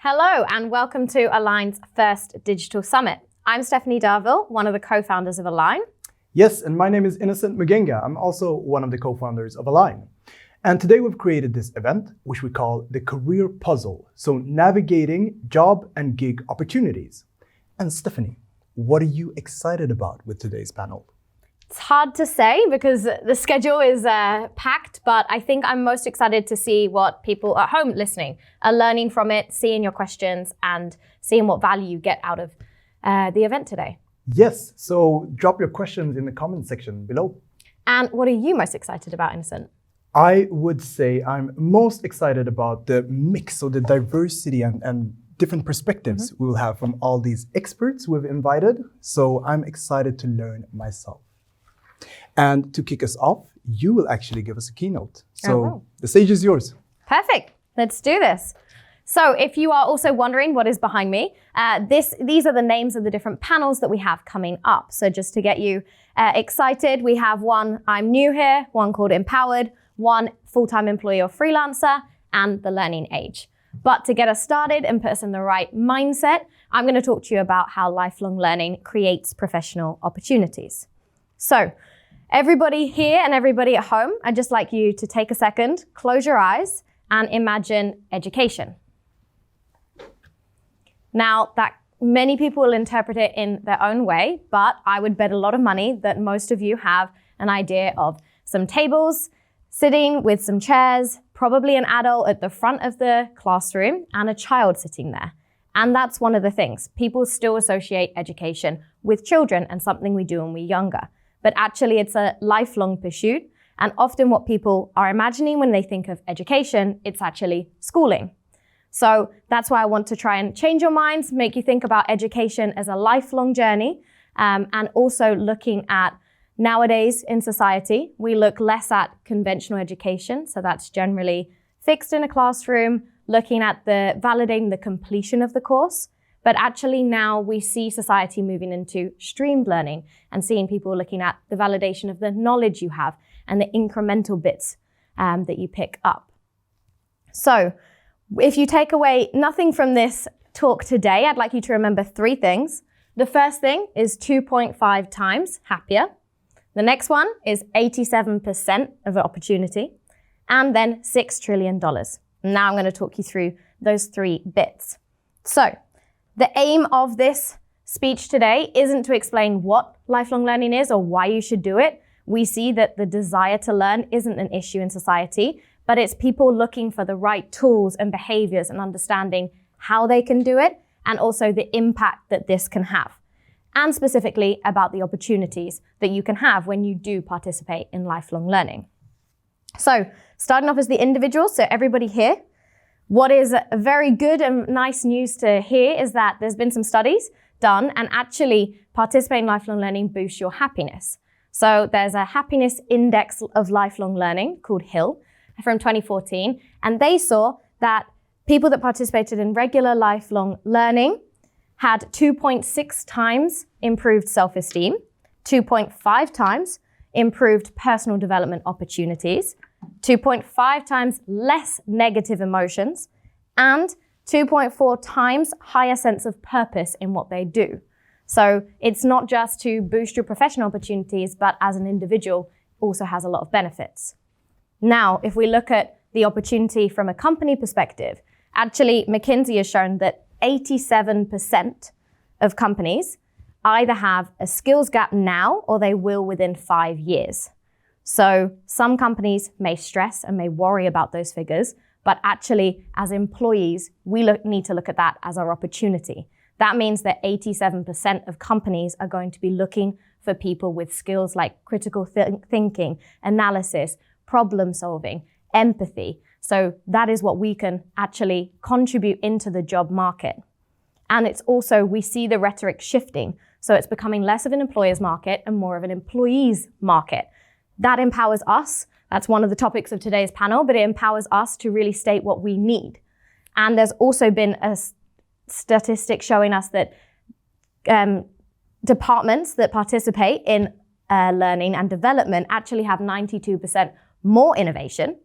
Hello and welcome to Aline's first digital summit. I'm Stephanie Darville, one of the co-founders of Aline. Yes, and my name is Innocent Mugenga. I'm also one of the co-founders of Aline. And today we've created this event, which we call the Career Puzzle. So navigating job and gig opportunities. And Stephanie, what are you excited about with today's panel? It's hard to say because the schedule is packed, but I think I'm most excited to see what people at home listening are learning from it, seeing your questions and seeing what value you get out of the event today. Yes, so drop your questions in the comment section below. And what are you most excited about, Innocent? I would say I'm most excited about the mix, so the diversity and different perspectives we will have from all these experts we've invited. So I'm excited to learn myself. And to kick us off, you will actually give us a keynote. So the stage is yours. Perfect. Let's do this. So if you are also wondering what is behind me, these are the names of the different panels that we have coming up. So just to get you excited, we have one I'm new here, one called Empowered, one full-time employee or freelancer, and the learning age. But to get us started and put us in the right mindset, I'm going to talk to you about how lifelong learning creates professional opportunities. So everybody here and everybody at home, I'd just like you to take a second, close your eyes and imagine education. Now that many people will interpret it in their own way, but I would bet a lot of money that most of you have an idea of some tables, sitting with some chairs, probably an adult at the front of the classroom and a child sitting there. And that's one of the things. People still associate education with children and something we do when we're younger. But actually it's a lifelong pursuit. And often what people are imagining when they think of education, it's actually schooling. So that's why I want to try and change your minds, make you think about education as a lifelong journey. And also looking at nowadays in society, we look less at conventional education. So that's generally fixed in a classroom, looking at validating the completion of the course. But actually now we see society moving into streamed learning and seeing people looking at the validation of the knowledge you have and the incremental bits that you pick up. So if you take away nothing from this talk today, I'd like you to remember three things. The first thing is 2.5 times happier. The next one is 87% of opportunity. And then $6 trillion. Now I'm going to talk you through those three bits. So the aim of this speech today isn't to explain what lifelong learning is or why you should do it. We see that the desire to learn isn't an issue in society, but it's people looking for the right tools and behaviors and understanding how they can do it and also the impact that this can have. And specifically about the opportunities that you can have when you do participate in lifelong learning. So starting off as the individual, so everybody here, what is very good and nice news to hear is that there's been some studies done and actually participating in lifelong learning boosts your happiness. So there's a happiness index of lifelong learning called HIL from 2014. And they saw that people that participated in regular lifelong learning had 2.6 times improved self-esteem, 2.5 times improved personal development opportunities, 2.5 times less negative emotions, and 2.4 times higher sense of purpose in what they do. So it's not just to boost your professional opportunities, but as an individual also has a lot of benefits. Now, if we look at the opportunity from a company perspective, actually McKinsey has shown that 87% of companies either have a skills gap now or they will within 5 years. So some companies may stress and may worry about those figures, but actually as employees, we need to look at that as our opportunity. That means that 87% of companies are going to be looking for people with skills like critical thinking, analysis, problem solving, empathy. So that is what we can actually contribute into the job market. And it's also, we see the rhetoric shifting. So it's becoming less of an employer's market and more of an employee's market. That empowers us. That's one of the topics of today's panel, but it empowers us to really state what we need. And there's also been a statistic showing us that departments that participate in learning and development actually have 92% more innovation,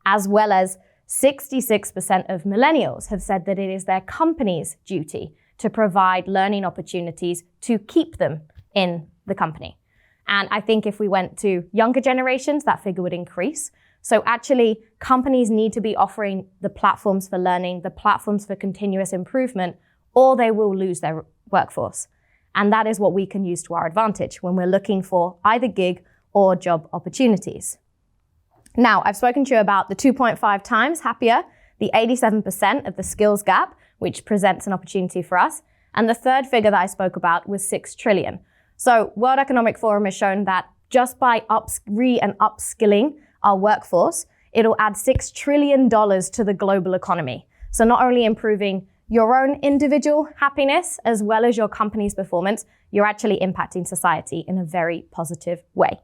as well as 66% of millennials have said that it is their company's duty to provide learning opportunities to keep them in the company. And I think if we went to younger generations, that figure would increase. So actually, companies need to be offering the platforms for learning, the platforms for continuous improvement, or they will lose their workforce. And that is what we can use to our advantage when we're looking for either gig or job opportunities. Now, I've spoken to you about the 2.5 times happier, the 87% of the skills gap, which presents an opportunity for us. And the third figure that I spoke about was 6 trillion. So World Economic Forum has shown that just by re and upskilling our workforce, it'll add $6 trillion to the global economy. So not only improving your own individual happiness as well as your company's performance, you're actually impacting society in a very positive way.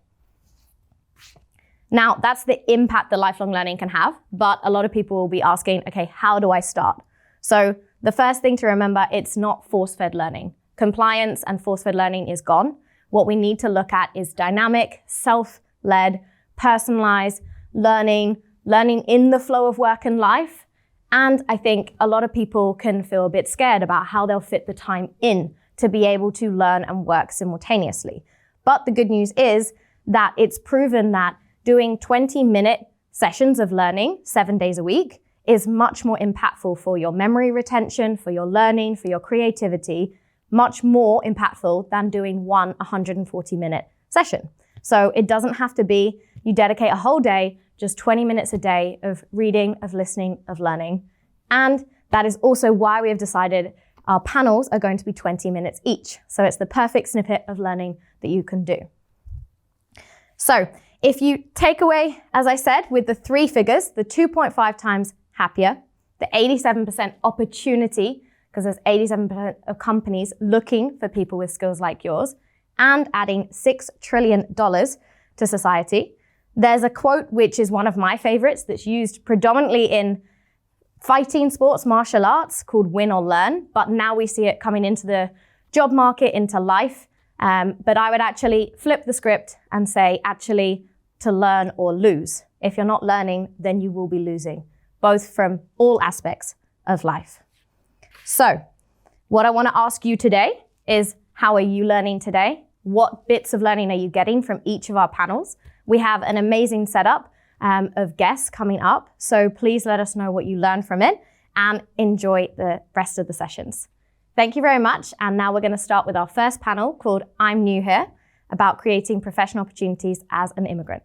Now, that's the impact that lifelong learning can have, but a lot of people will be asking, okay, how do I start? So the first thing to remember, it's not force-fed learning. Compliance and force-fed learning is gone. What we need to look at is dynamic, self-led, personalized learning in the flow of work and life. And I think a lot of people can feel a bit scared about how they'll fit the time in to be able to learn and work simultaneously. But the good news is that it's proven that doing 20-minute sessions of learning 7 days a week is much more impactful for your memory retention, for your learning, for your creativity, much more impactful than doing one 140-minute session. So it doesn't have to be you dedicate a whole day, just 20 minutes a day of reading, of listening, of learning. And that is also why we have decided our panels are going to be 20 minutes each. So it's the perfect snippet of learning that you can do. So if you take away, as I said, with the 3 figures, the 2.5 times happier, the 87% opportunity, because there's 87% of companies looking for people with skills like yours, and adding $6 trillion to society. There's a quote, which is one of my favorites, that's used predominantly in fighting sports, martial arts, called win or learn, but now we see it coming into the job market, into life. But I would actually flip the script and say, actually, to learn or lose. If you're not learning, then you will be losing, both from all aspects of life. So what I want to ask you today is, how are you learning today? What bits of learning are you getting from each of our panels? We have an amazing setup of guests coming up, so please let us know what you learned from it and enjoy the rest of the sessions. Thank you very much, and now we're going to start with our first panel called I'm New Here, about creating professional opportunities as an immigrant.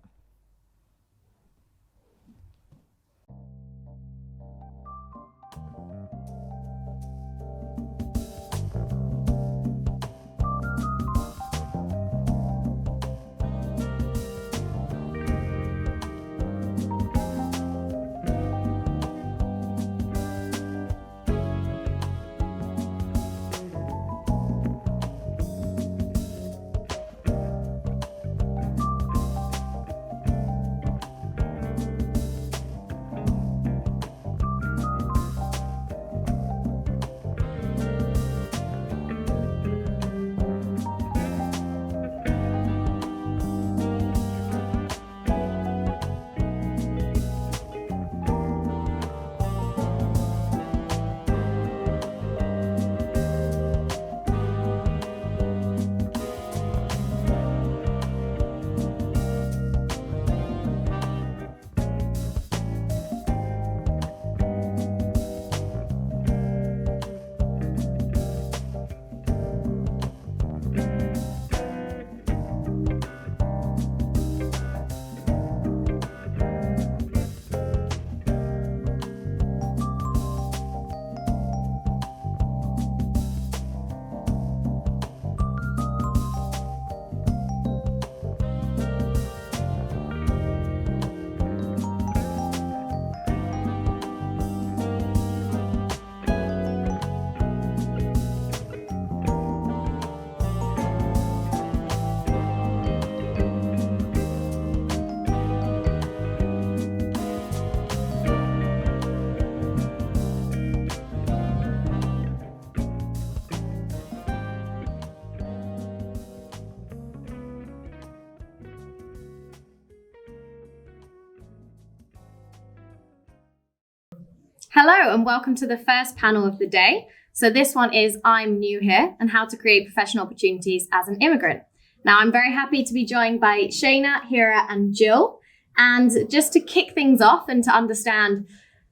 Hello and welcome to the first panel of the day. So this one is I'm New Here and how to create professional opportunities as an immigrant. Now I'm very happy to be joined by Shayna, Hira and Jill. And just to kick things off and to understand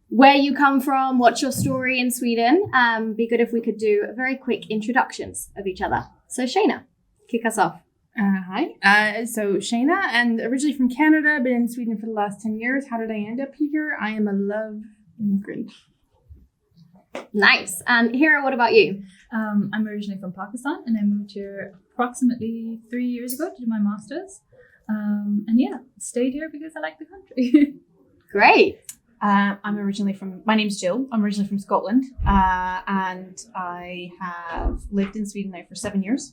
where you come from, what's your story in Sweden, be good if we could do very quick introductions of each other. So Shayna, kick us off. Hi. So Shayna, and originally from Canada, been in Sweden for the last 10 years. How did I end up here? I am a love immigrant. Nice. And Hira, what about you? I'm originally from Pakistan and I moved here approximately 3 years ago to do my master's. Stayed here because I like the country. Great. My name's Jill. I'm originally from Scotland, and I have lived in Sweden now for 7 years.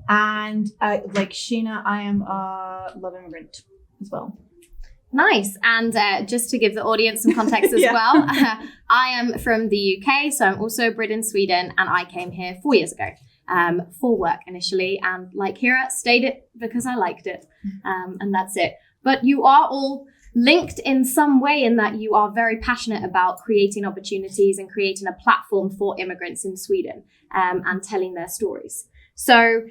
And like Shayna, I am a love immigrant as well. Nice. And just to give the audience some context as well, I am from the UK, so I'm also bred in Sweden, and I came here 4 years ago for work initially. And like Hira, stayed it because I liked it, and that's it. But you are all linked in some way in that you are very passionate about creating opportunities and creating a platform for immigrants in Sweden and telling their stories. So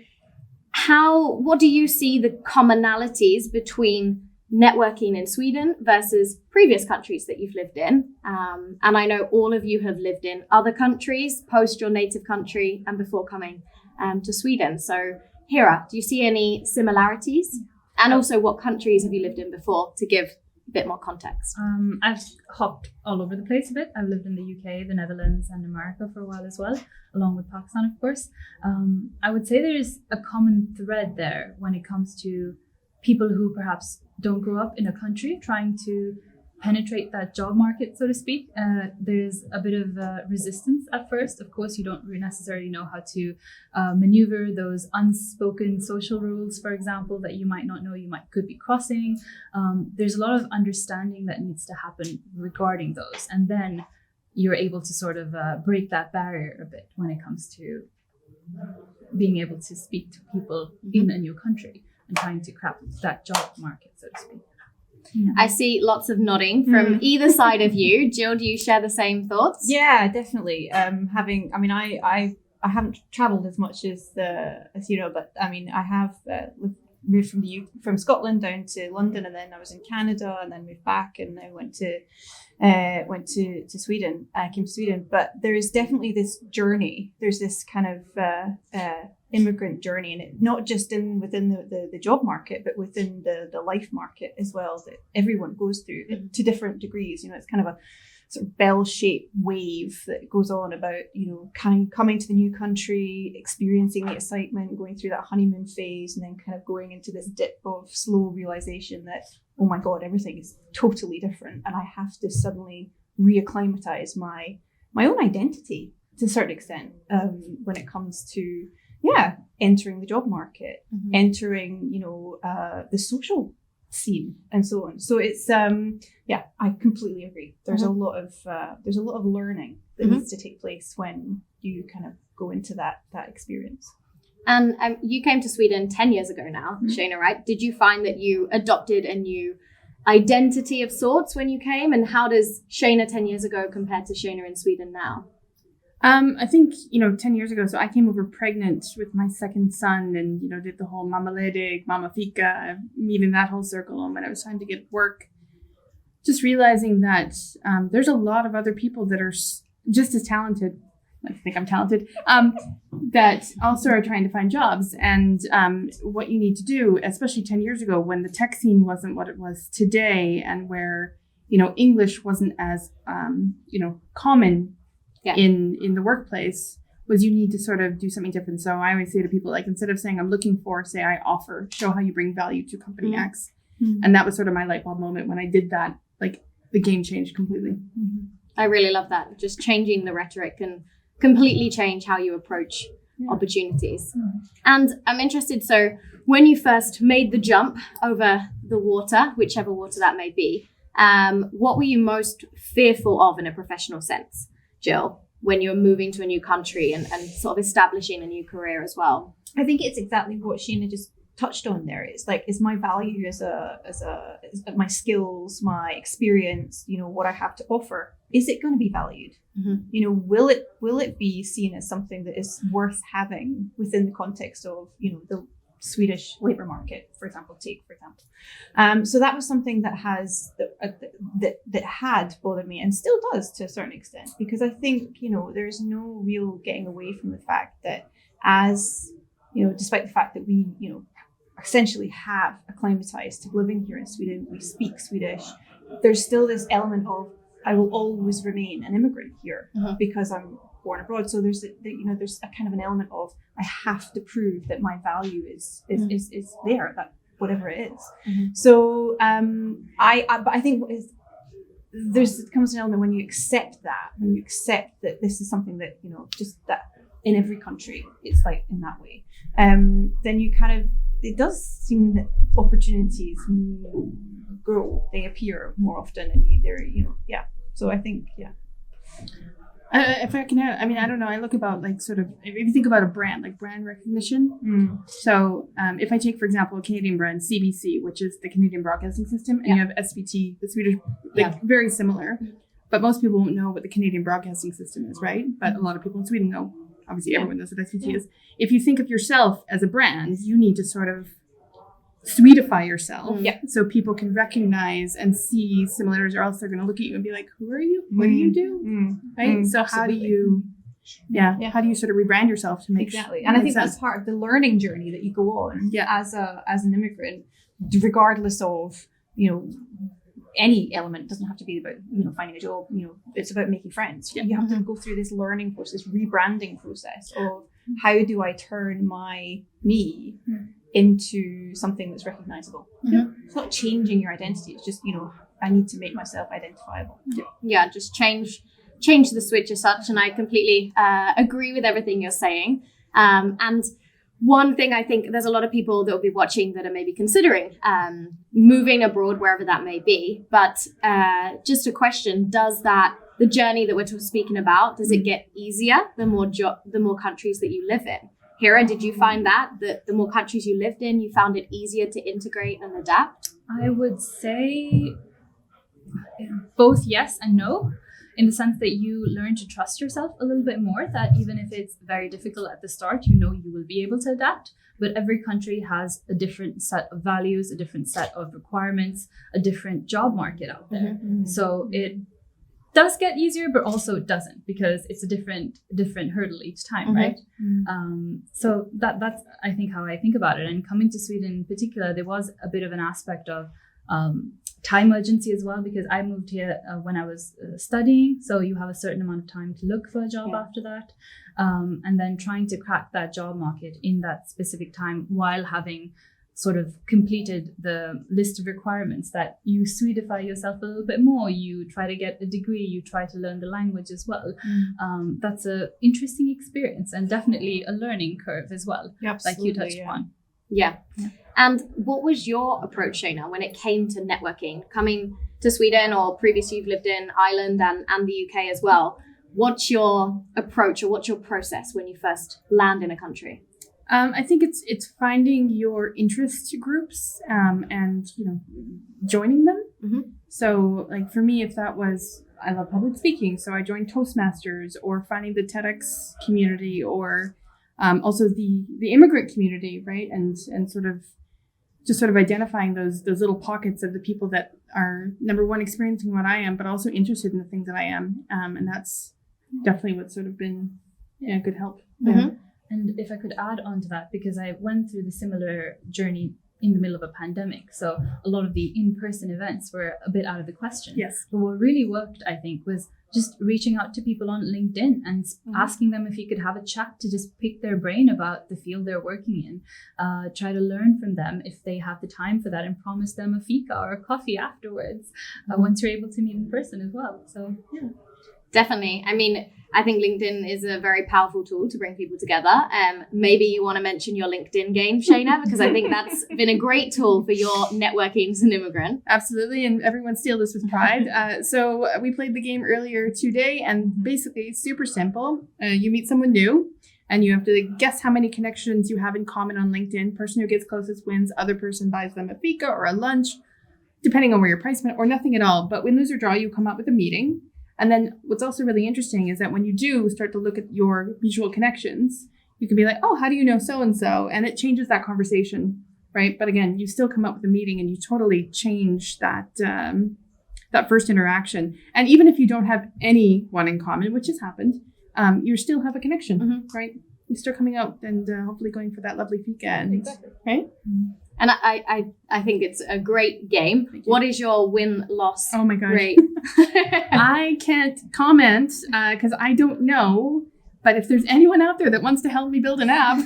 what do you see the commonalities between networking in Sweden versus previous countries that you've lived in? And I know all of you have lived in other countries post your native country and before coming to Sweden. So Hira, do you see any similarities? And also what countries have you lived in before to give a bit more context? I've hopped all over the place a bit. I've lived in the UK, the Netherlands and America for a while as well, along with Pakistan, of course. I would say there's a common thread there when it comes to people who perhaps don't grow up in a country trying to penetrate that job market, so to speak. There's a bit of resistance at first. Of course, you don't really necessarily know how to maneuver those unspoken social rules, for example, that you might not know you could be crossing. There's a lot of understanding that needs to happen regarding those. And then you're able to sort of break that barrier a bit when it comes to being able to speak to people in a new country and trying to crack that job market, so to speak. I see lots of nodding from either side of you. Jill, do you share the same thoughts? Yeah, definitely. I haven't traveled as much as you know, but I mean, I have moved from Scotland down to London, and then I was in Canada, and then moved back, and I went to Sweden. I came to Sweden, but there is definitely this journey. There's this kind of immigrant journey, and it not just within the job market, but within the life market as well, that everyone goes through to different degrees. You know, it's kind of a sort of bell-shaped wave that goes on about, you know, coming to the new country, experiencing the excitement, going through that honeymoon phase, and then kind of going into this dip of slow realization that, oh my God, everything is totally different, and I have to suddenly reacclimatize my own identity to a certain extent when it comes to entering the job market, entering, you know, the social scene and so on. So it's I completely agree. There's a lot of learning that needs to take place when you kind of go into that experience. And you came to Sweden 10 years ago now, Shayna, right? Did you find that you adopted a new identity of sorts when you came? And how does Shayna 10 years ago compare to Shayna in Sweden now? I think, 10 years ago, so I came over pregnant with my second son and, did the whole mama ledig, mama fika, meeting that whole circle. And when it was time to get work, just realizing that there's a lot of other people that are just as talented. I think I'm talented, that also are trying to find jobs. And what you need to do, especially 10 years ago when the tech scene wasn't what it was today, and where, English wasn't as, common in the workplace, was you need to sort of do something different. So I always say to people, like, instead of saying I'm looking for, say I offer, show how you bring value to company X. And that was sort of my light bulb moment when I did that. Like, the game changed completely. I really love that. Just changing the rhetoric can completely change how you approach opportunities. And I'm interested, so when you first made the jump over the water, whichever water that may be, what were you most fearful of in a professional sense, Jill, when you're moving to a new country and sort of establishing a new career as well? I think it's exactly what Shayna just touched on there. It's like, is my value as my skills, my experience, what I have to offer, is it going to be valued? Will it be seen as something that is worth having within the context of, the Swedish labor market, for example. So that was something that had bothered me, and still does to a certain extent, because I think, there's no real getting away from the fact that, as despite the fact that we, essentially have acclimatized to living here in Sweden, we speak Swedish, there's still this element of, I will always remain an immigrant here because I'm born abroad. So there's a kind of an element of, I have to prove that my value is there, that whatever it is. So but I think comes an element when you accept that this is something that, just that in every country it's like in that way, then you kind of, it does seem that opportunities grow, they appear more often, and so I think, if I can add, I don't know, I look about like sort of, if you think about a brand, like brand recognition. So if I take, for example, a Canadian brand, CBC, which is the Canadian Broadcasting System, and you have SVT, the Swedish, very similar, but most people won't know what the Canadian Broadcasting System is, right? But a lot of people in Sweden know. Obviously, everyone knows what SVT is. If you think of yourself as a brand, you need to sort of Swedify yourself, so people can recognize and see similarities, or else they're going to look at you and be like, "Who are you? What do you do?" Right? So how do you, how do you sort of rebrand yourself to make exactly? And I think that's part of the learning journey that you go on as an immigrant, regardless of any element. It doesn't have to be about finding a job. It's about making friends. You have to go through this learning process, rebranding process of, how do I turn me into something that's recognizable. It's not changing your identity. It's just, I need to make myself identifiable. Just change the switch as such. And I completely agree with everything you're saying. And one thing, I think there's a lot of people that will be watching that are maybe considering moving abroad, wherever that may be. But just a question, does the journey that we're speaking about, does it get easier the more countries that you live in? Hira, did you find that the more countries you lived in, you found it easier to integrate and adapt? I would say both yes and no, in the sense that you learn to trust yourself a little bit more, that even if it's very difficult at the start, you will be able to adapt. But every country has a different set of values, a different set of requirements, a different job market out there. So it does get easier, but also it doesn't, because it's a different hurdle each time, right? So that's, I think, how I think about it. And coming to Sweden in particular, there was a bit of an aspect of time urgency as well, because I moved here when I was studying. So you have a certain amount of time to look for a job after that. And then trying to crack that job market in that specific time, while having sort of completed the list of requirements, that you Swedify yourself a little bit more, you try to get a degree, you try to learn the language as well. That's an interesting experience, and definitely a learning curve as well, like you touched upon. And what was your approach, Shana, when it came to networking, coming to Sweden, or previously you've lived in Ireland and the UK as well? What's your approach, or what's your process when you first land in a country? I think it's finding your interest groups and joining them. So like for me, if that was, I love public speaking, so I joined Toastmasters, or finding the TEDx community, or also the immigrant community, right? And sort of identifying those little pockets of the people that are, number one, experiencing what I am, but also interested in the things that I am, and that's definitely what's sort of been good help. And if I could add on to that, because I went through the similar journey in the middle of a pandemic, so a lot of the in-person events were a bit out of the question. But what really worked, I think, was just reaching out to people on LinkedIn and asking them if you could have a chat to just pick their brain about the field they're working in. Try to learn from them if they have the time for that, and promise them a fika or a coffee afterwards once you're able to meet in person as well. So Definitely. I mean, I think LinkedIn is a very powerful tool to bring people together. Maybe you want to mention your LinkedIn game, Shana, because I think that's been a great tool for your networking as an immigrant. Absolutely. And everyone steal this with pride. So we played the game earlier today, and basically it's super simple. You meet someone new, And you have to guess how many connections you have in common on LinkedIn. Person who gets closest wins. Other person buys them a fika or a lunch, depending on where your price went, or nothing at all. But win, lose, or draw, you come up with a meeting. And then what's also really interesting is that when you do start to look at your mutual connections, you can be like, oh, how do you know so-and-so? And it changes that conversation, right? But again, you still come up with a meeting and you totally change that that first interaction. And even if you don't have anyone in common, which has happened, you still have a connection, right? You're still coming out and hopefully going for that lovely fika, and, right? And I think it's a great game. What is your win-loss Oh my gosh. rate? I can't comment because I don't know. But if there's anyone out there that wants to help me build an app,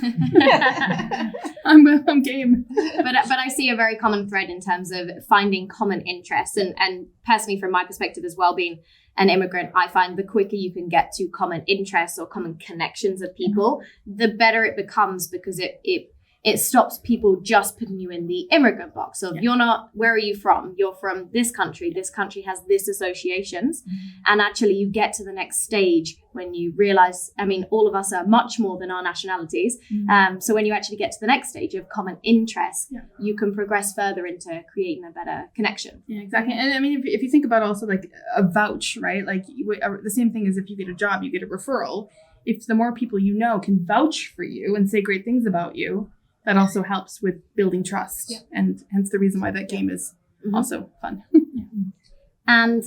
I'm game. But I see a very common thread in terms of finding common interests. And personally, from my perspective as well, being an immigrant, I find the quicker you can get to common interests or common connections of people, the better it becomes, because it stops people just putting you in the immigrant box of you're not, where are you from? You're from this country has this associations. And actually you get to the next stage when you realize, I mean, all of us are much more than our nationalities. So when you actually get to the next stage of common interests, you can progress further into creating a better connection. Yeah, exactly. And I mean, if you think about also like a vouch, right? Like the same thing as if you get a job, you get a referral. If the more people you know can vouch for you and say great things about you, that also helps with building trust. And hence the reason why that game is also fun. And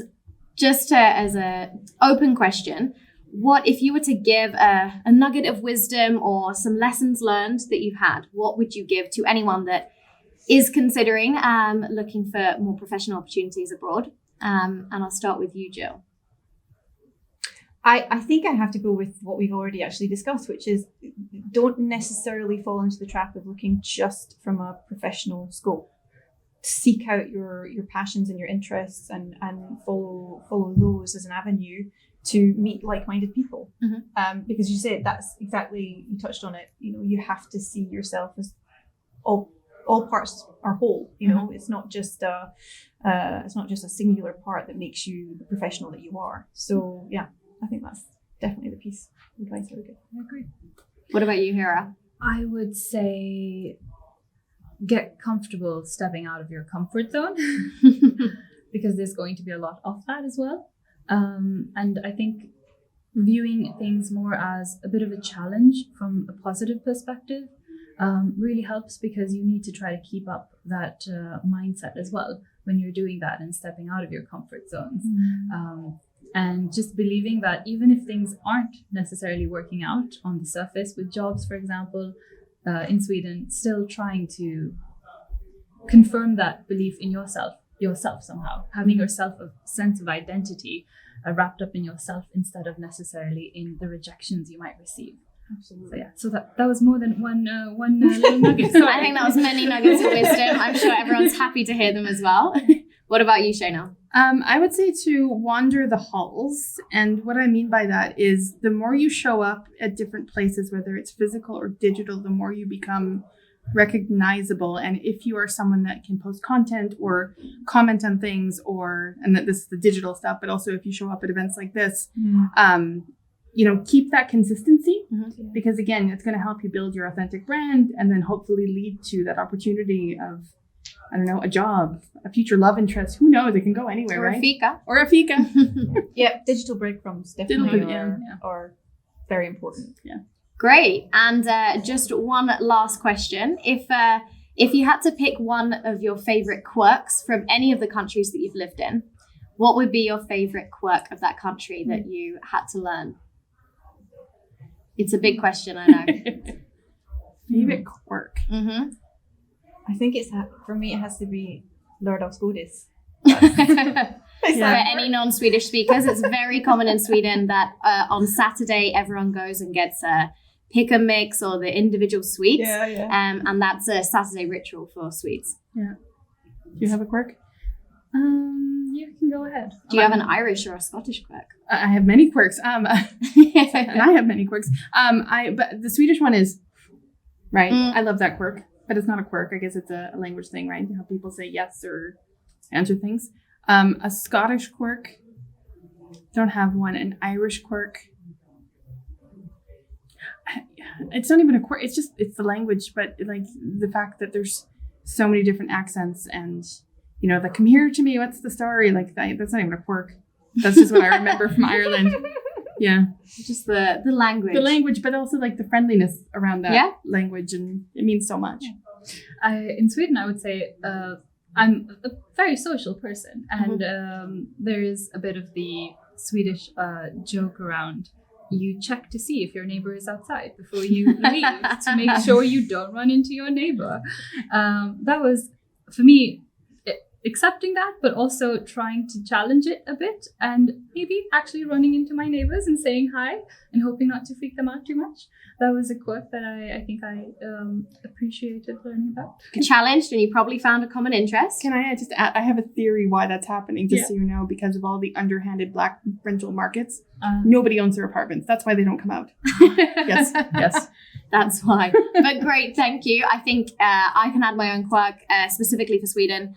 just as a open question, what if you were to give a nugget of wisdom or some lessons learned that you've had, what would you give to anyone that is considering looking for more professional opportunities abroad? And I'll start with you, Jill. I think I have to go with what we've already actually discussed, which is don't necessarily fall into the trap of looking just from a professional scope. Seek out your passions and your interests and follow those as an avenue to meet like-minded people. Because you said that's exactly, you touched on it, you know, you have to see yourself as all parts are whole, you know, it's not just a singular part that makes you the professional that you are. So yeah, I think that's definitely the piece of advice I would give. I agree. What about you, Hira? I would say get comfortable stepping out of your comfort zone because there's going to be a lot of that as well. And I think viewing things more as a bit of a challenge from a positive perspective really helps, because you need to try to keep up that mindset as well when you're doing that and stepping out of your comfort zones. And just believing that even if things aren't necessarily working out on the surface with jobs, for example, in Sweden, still trying to confirm that belief in yourself somehow, having yourself a sense of identity wrapped up in yourself instead of necessarily in the rejections you might receive. Absolutely. So that was more than one little nugget. So I think that was many nuggets of wisdom. I'm sure everyone's happy to hear them as well. What about you, Shayna? I would say to wander the halls. And what I mean by that is the more you show up at different places, whether it's physical or digital, the more you become recognizable. And if you are someone that can post content or comment on things, and that this is the digital stuff, but also if you show up at events like this, you know, keep that consistency, because again, it's going to help you build your authentic brand and then hopefully lead to that opportunity of, I don't know, a job, a future love interest. Who knows? It can go anywhere, right? Or a fika. Yeah, digital breadcrumbs definitely are very important. Yeah. Great. And just one last question. If you had to pick one of your favorite quirks from any of the countries that you've lived in, what would be your favorite quirk of that country that you had to learn? It's a big question, I know. Favorite quirk? I think for me, it has to be lördagsgodis. For any non-Swedish speakers, it's very common in Sweden that on Saturday, everyone goes and gets a pick and mix or the individual sweets. And that's a Saturday ritual for Swedes. Yeah. Do you have a quirk? You can go ahead. Do you have an Irish or a Scottish quirk? I have many quirks. And I have many quirks. But the Swedish one is, right? I love that quirk. But it's not a quirk. I guess it's a language thing, right? How people say yes or answer things. A Scottish quirk, don't have one. An Irish quirk. it's not even a quirk. It's the language, but like the fact that there's so many different accents and, you know, like, come here to me, what's the story? Like that's not even a quirk. That's just what I remember from Ireland. Yeah. Just the language. The language, but also like the friendliness around that language, and it means so much. In Sweden, I would say I'm a very social person, and there is a bit of the Swedish joke around. You check to see if your neighbor is outside before you leave to make sure you don't run into your neighbor. That was, for me, accepting that, but also trying to challenge it a bit, and maybe actually running into my neighbors and saying hi and hoping not to freak them out too much. That was a quirk that I think I appreciated learning about. Challenged, and you probably found a common interest. Can I just add, I have a theory why that's happening, just so you know, because of all the underhanded black rental markets. Nobody owns their apartments. That's why they don't come out. Yes. That's why. But great, thank you. I think I can add my own quirk specifically for Sweden.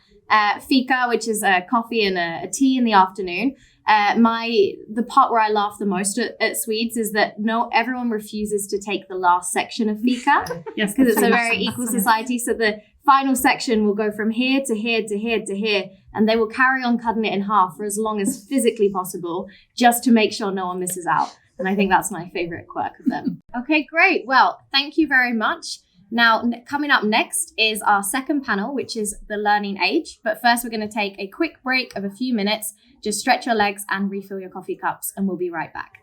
Fika, which is a coffee and a tea in the afternoon. The part where I laugh the most at Swedes is that everyone refuses to take the last section of fika. Yes, because it's a very equal society. So the final section will go from here to here to here to here, and they will carry on cutting it in half for as long as physically possible, just to make sure no one misses out. And I think that's my favorite quirk of them. Okay, great. Well, thank you very much. Now, coming up next is our second panel, which is the learning age. But first, we're going to take a quick break of a few minutes. Just stretch your legs and refill your coffee cups, and we'll be right back.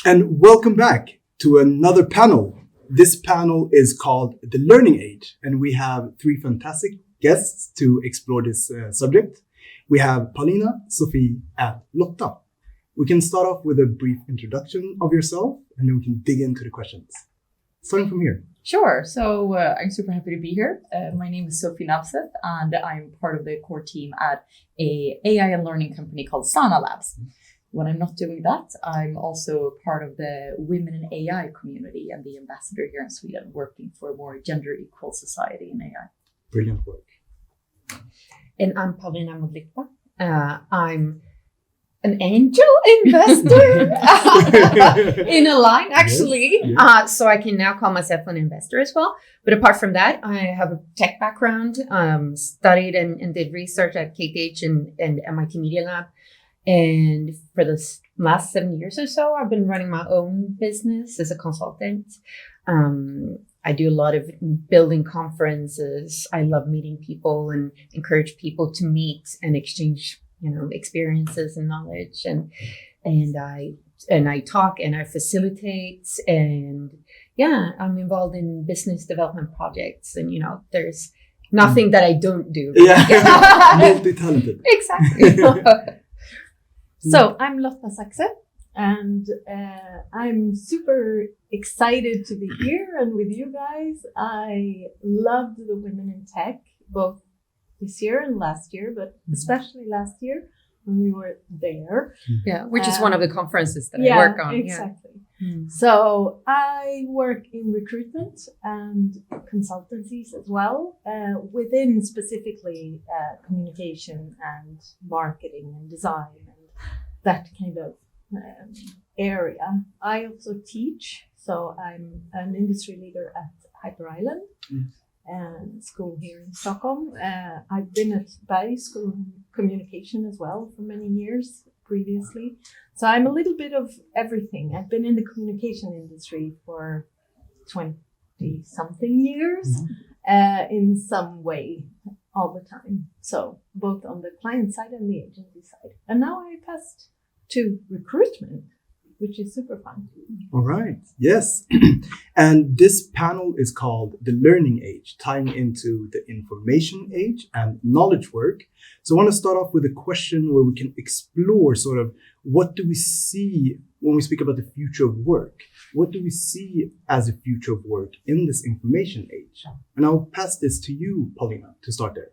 And welcome back to another panel. This panel is called The Learning Age, and we have three fantastic guests to explore this subject. We have Paulina, Sophie, and Lotta. We can start off with a brief introduction of yourself, and then we can dig into the questions. Starting from here. Sure. So I'm super happy to be here. My name is Sophie Navseth, and I'm part of the core team at a AI and learning company called Sana Labs. When I'm not doing that, I'm also part of the Women in AI community and the ambassador here in Sweden, working for a more gender equal society in AI. Brilliant work. And I'm Paulina Modlitva. I'm an angel investor in Aline, actually. Yes. So I can now call myself an investor as well. But apart from that, I have a tech background, studied and did research at KTH and MIT Media Lab. And for the last 7 years or so, I've been running my own business as a consultant. I do a lot of building conferences. I love meeting people and encourage people to meet and exchange, experiences and knowledge. And I talk and I facilitate, and I'm involved in business development projects. And there's nothing that I don't do. Yeah, multi-talented. Exactly. So I'm Lotta Saxe, and I'm super excited to be here and with you guys. I loved the Women in Tech, both this year and last year, but especially last year when we were there. Yeah, which is one of the conferences that I work on. Exactly. So I work in recruitment and consultancies as well, within specifically communication and marketing and design and that kind of area. I also teach, so I'm an industry leader at Hyper Island and school here in Stockholm. I've been at Berg School of Communication as well for many years previously. So I'm a little bit of everything. I've been in the communication industry for 20-something years in some way all the time. So both on the client side and the agency side. And now I passed to recruitment, which is super fun. All right. Yes. And this panel is called The Learning Age, tying into the information age and knowledge work. So I want to start off with a question where we can explore sort of what do we see when we speak about the future of work? What do we see as a future of work in this information age? And I'll pass this to you, Paulina, to start there.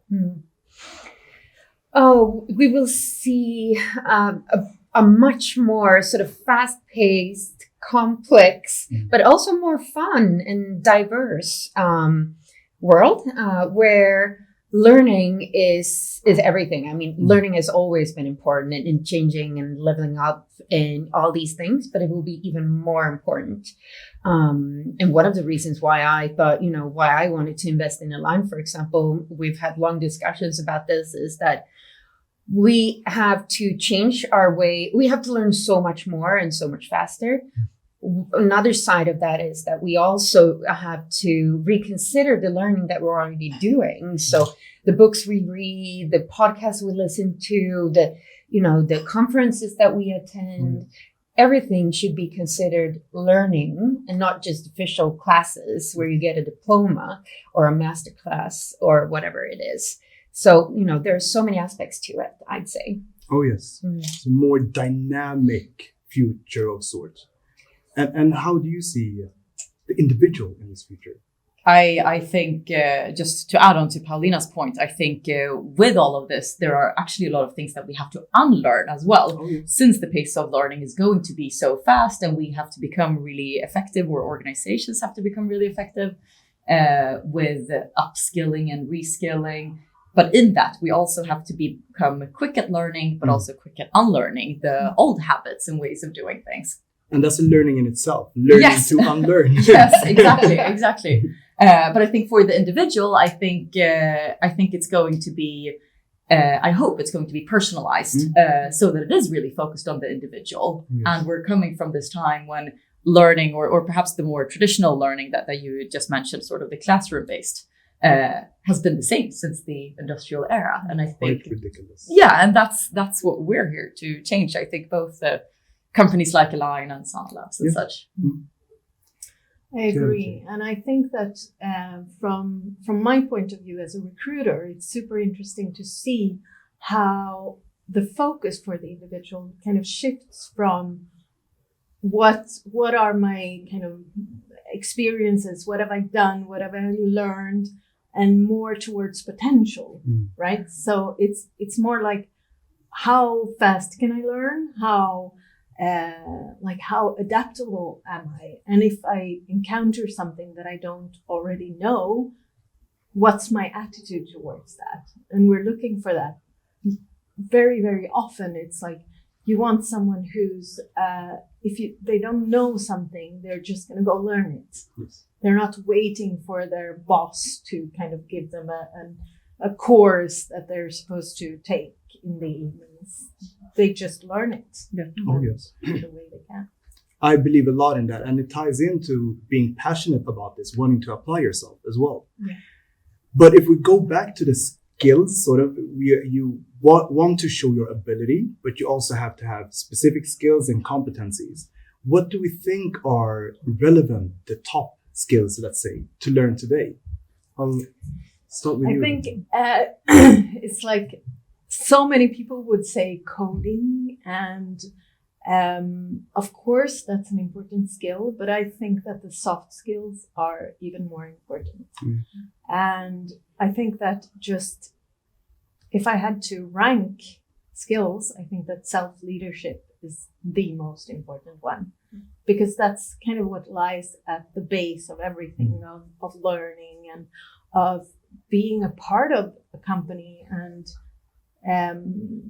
Oh, we will see a much more sort of fast-paced, complex, but also more fun and diverse world where learning is everything. I mean, learning has always been important in changing and leveling up and all these things, but it will be even more important. And one of the reasons why I thought, why I wanted to invest in Aline, for example, we've had long discussions about this, is that we have to change our way. We have to learn so much more and so much faster. Another side of that is that we also have to reconsider the learning that we're already doing. So the books we read, the podcasts we listen to, the conferences that we attend, everything should be considered learning and not just official classes where you get a diploma or a master class or whatever it is. So, there are so many aspects to it, I'd say. Oh, yes. It's a more dynamic future of sorts. And how do you see the individual in this future? I think, just to add on to Paulina's point, I think with all of this, there are actually a lot of things that we have to unlearn as well, since the pace of learning is going to be so fast and we have to become really effective, or organizations have to become really effective with upskilling and reskilling. But in that, we also have to become quick at learning, but also quick at unlearning the old habits and ways of doing things. And that's a learning in itself, learning to unlearn. Yes, exactly. But I think for the individual, I think it's going to be, I hope it's going to be personalized so that it is really focused on the individual. Yes. And we're coming from this time when learning, or perhaps the more traditional learning that you just mentioned, sort of the classroom-based, has been the same since the industrial era. And I think, quite ridiculous. Yeah, and that's what we're here to change. I think both the companies like Aline and Sound Labs and such. I agree, and I think that from my point of view as a recruiter, it's super interesting to see how the focus for the individual kind of shifts from what are my kind of experiences, what have I done, what have I learned, and more towards potential, right? So it's more like, how fast can I learn? How adaptable am I? And if I encounter something that I don't already know, what's my attitude towards that? And we're looking for that. Very, very often it's like, you want someone who's, they don't know something, they're just going to go learn it. Yes. They're not waiting for their boss to kind of give them a course that they're supposed to take in the evenings. They just learn it. Yeah. Oh, yes. The way they can. I believe a lot in that, and it ties into being passionate about this, wanting to apply yourself as well. Yeah. But if we go back to the skills, sort of, you want to show your ability, but you also have to have specific skills and competencies. What do we think are relevant, the top skills, let's say, to learn today? I'll start with you. I think it's like, so many people would say coding, and of course that's an important skill, but I think that the soft skills are even more important. And I think that just, if I had to rank skills, I think that self-leadership is the most important one, because that's kind of what lies at the base of everything, of learning and of being a part of a company, and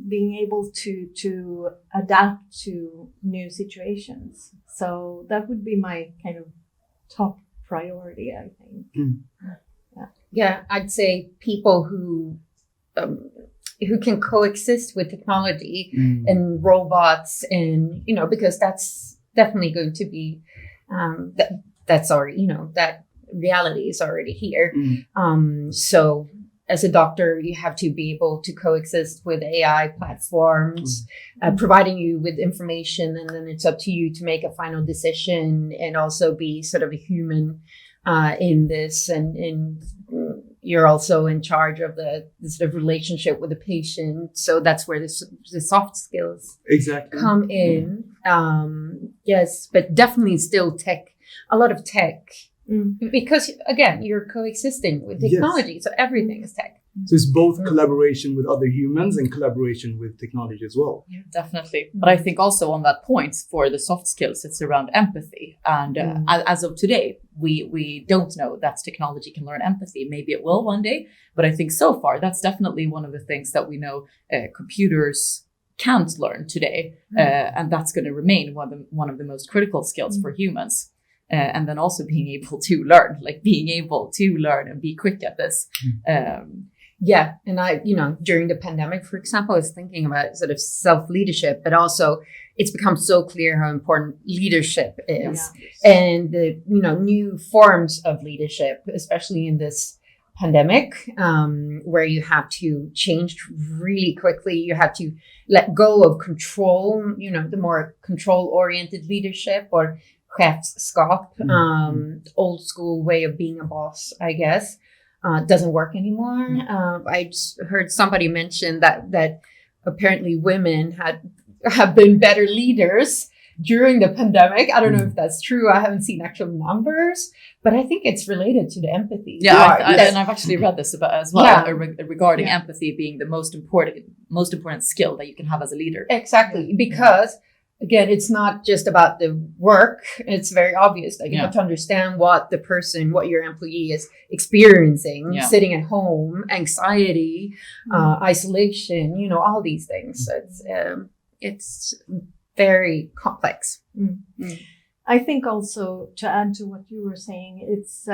being able to adapt to new situations. So that would be my kind of top priority, I think. Yeah, I'd say people who can coexist with technology and robots, and because that's definitely going to be that's already, that reality is already here. So as a doctor, you have to be able to coexist with AI platforms, providing you with information, and then it's up to you to make a final decision, and also be sort of a human in this. And you're also in charge of the sort of relationship with the patient. So that's where the soft skills come in. Yes, but definitely still tech, a lot of tech. Because again, you're coexisting with technology, so everything is tech. So it's both collaboration with other humans and collaboration with technology as well. Yeah, definitely. But I think also on that point, for the soft skills, it's around empathy. And as of today, we don't know that technology can learn empathy. Maybe it will one day, but I think so far that's definitely one of the things that we know computers can't learn today, and that's going to remain one of the most critical skills for humans. And then also being able to learn, and be quick at this. Yeah. And I, during the pandemic, for example, I was thinking about sort of self-leadership, but also it's become so clear how important leadership is, and the, new forms of leadership, especially in this pandemic, where you have to change really quickly. You have to let go of control, the more control-oriented leadership, or chefskap, old school way of being a boss, I guess, doesn't work anymore. I just heard somebody mention that apparently women have been better leaders during the pandemic. I don't know if that's true. I haven't seen actual numbers, but I think it's related to the empathy. And I've actually read this as well, regarding empathy being the most important skill that you can have as a leader. Exactly, because again, it's not just about the work. It's very obvious that you have to understand what your employee is experiencing, sitting at home, anxiety, isolation, all these things. So it's very complex. I think also, to add to what you were saying, it's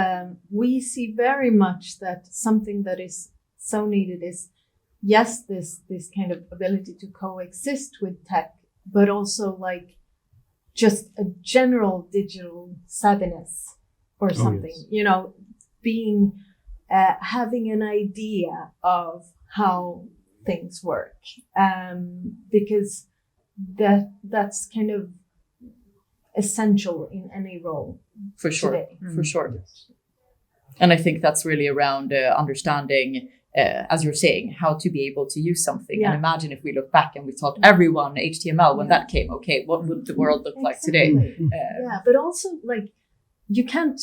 we see very much that something that is so needed is, yes, this kind of ability to coexist with tech, but also like just a general digital savviness or something, being, having an idea of how things work, because that's kind of essential in any role For sure. today. For sure. And I think that's really around understanding, as you're saying, how to be able to use something. Yeah. And imagine if we look back and we taught everyone HTML when that came. Okay, what would the world look like today? Yeah, but also like you can't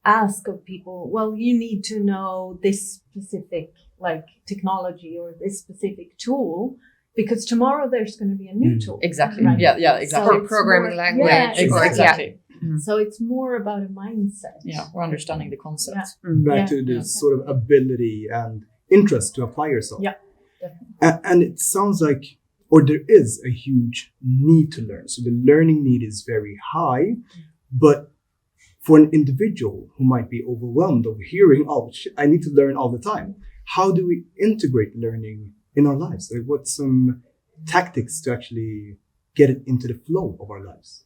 ask of people, well, you need to know this specific like technology or this specific tool, because tomorrow there's going to be a new tool. Exactly. Right? Yeah, exactly. So Or programming more- language. Yeah, or- exactly. So it's more about a mindset. Yeah, we're understanding the concept. Back Yeah. to this sort of ability and interest to apply yourself. Yeah. And it sounds like, or there is a huge need to learn. So the learning need is very high, but for an individual who might be overwhelmed of hearing, oh shit, I need to learn all the time. How do we integrate learning in our lives? Like, what's some tactics to actually get it into the flow of our lives?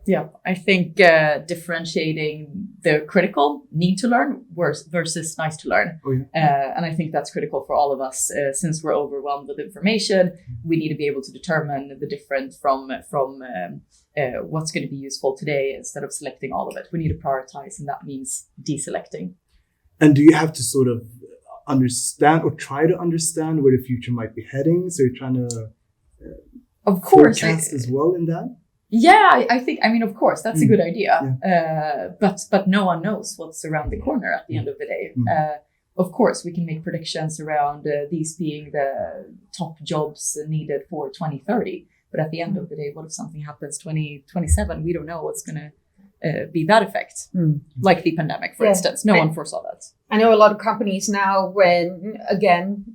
Yeah, I think differentiating the critical need to learn versus nice to learn. Oh, yeah. And I think that's critical for all of us. Since we're overwhelmed with information, we need to be able to determine the difference from what's going to be useful today instead of selecting all of it. We need to prioritize, and that means deselecting. And do you have to sort of understand or try to understand where the future might be heading? So you're trying to Of course. forecast as well in that? Yeah, I think, of course, that's a good idea. But no one knows what's around the corner at the end of the day. Of course, we can make predictions around these being the top jobs needed for 2030. But at the end of the day, what if something happens 2027? We don't know what's going to be that effect. Like the pandemic, for instance. No one foresaw that. I know a lot of companies now, when again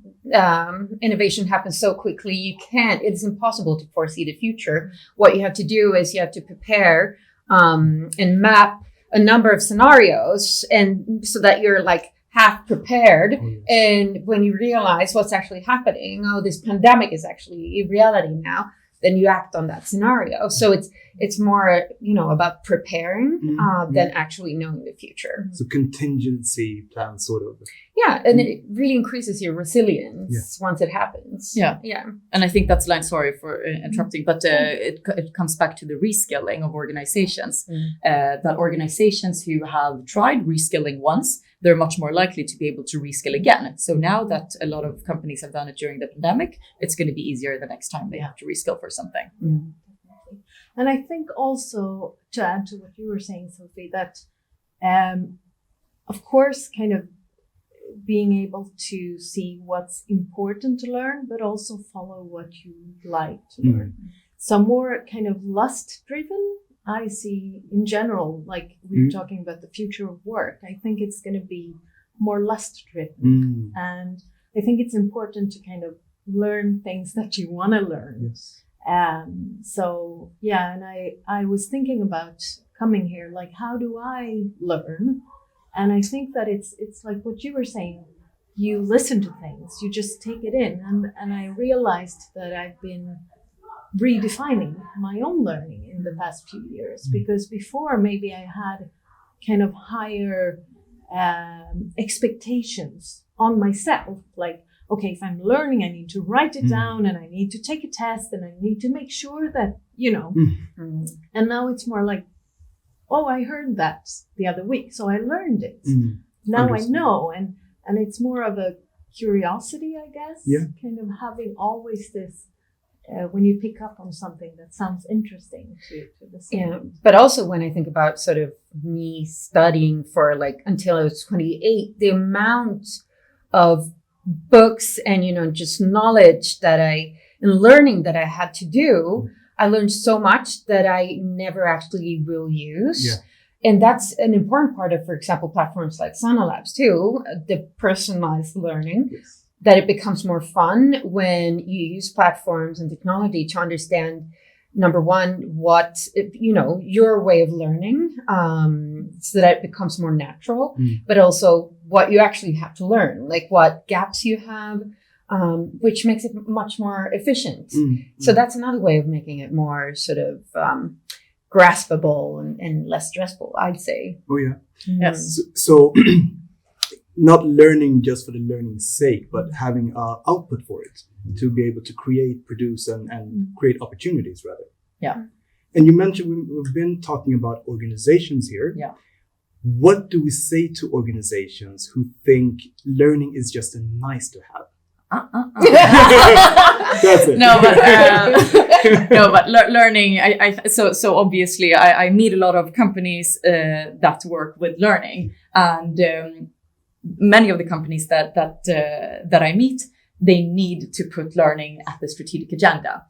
innovation happens so quickly, it's impossible to foresee the future. What you have to do is you have to prepare and map a number of scenarios, and so that you're like half prepared. And when you realize what's actually happening, this pandemic is actually a reality now, then you act on that scenario. So it's more, about preparing than actually knowing the future. So contingency plan, sort of. Yeah, and it really increases your resilience once it happens. Yeah. And I think that's line. Sorry for interrupting, but it comes back to the reskilling of organizations. That organizations who have tried reskilling once, they're much more likely to be able to reskill again. So now that a lot of companies have done it during the pandemic, it's going to be easier the next time they have to reskill for something. And I think also, to add to what you were saying, Sophie, that of course, kind of being able to see what's important to learn, but also follow what you like to learn. So more kind of lust driven, I see in general, like we were talking about the future of work, I think it's going to be more lust driven. And I think it's important to kind of learn things that you want to learn. So yeah, and I was thinking about coming here, like, how do I learn? And I think that it's like what you were saying, you listen to things, you just take it in. And I realized that I've been redefining my own learning in the past few years, because before maybe I had kind of higher expectations on myself, like, okay, if I'm learning, I need to write it down, and I need to take a test, and I need to make sure that, and now it's more like, oh, I heard that the other week, so I learned it. Now I know, and it's more of a curiosity, I guess, kind of having always this, when you pick up on something that sounds interesting to listen. Yeah, but also when I think about sort of me studying for like until I was 28, the amount of books and, just knowledge and learning that I had to do, I learned so much that I never actually will use. And that's an important part of, for example, platforms like Sana Labs too, the personalized learning, that it becomes more fun when you use platforms and technology to understand, number one, what, your way of learning, so that it becomes more natural, but also what you actually have to learn, like what gaps you have, which makes it much more efficient. So that's another way of making it more sort of graspable and less stressful, I'd say. Oh, yeah. Yes. So not learning just for the learning's sake, but having output for it to be able to create, produce, and create opportunities, rather. Yeah. And you mentioned we've been talking about organizations here. Yeah. What do we say to organizations who think learning is just a nice to have? That's it. Learning. So obviously, I meet a lot of companies that work with learning, and many of the companies that I meet, they need to put learning at the strategic agenda.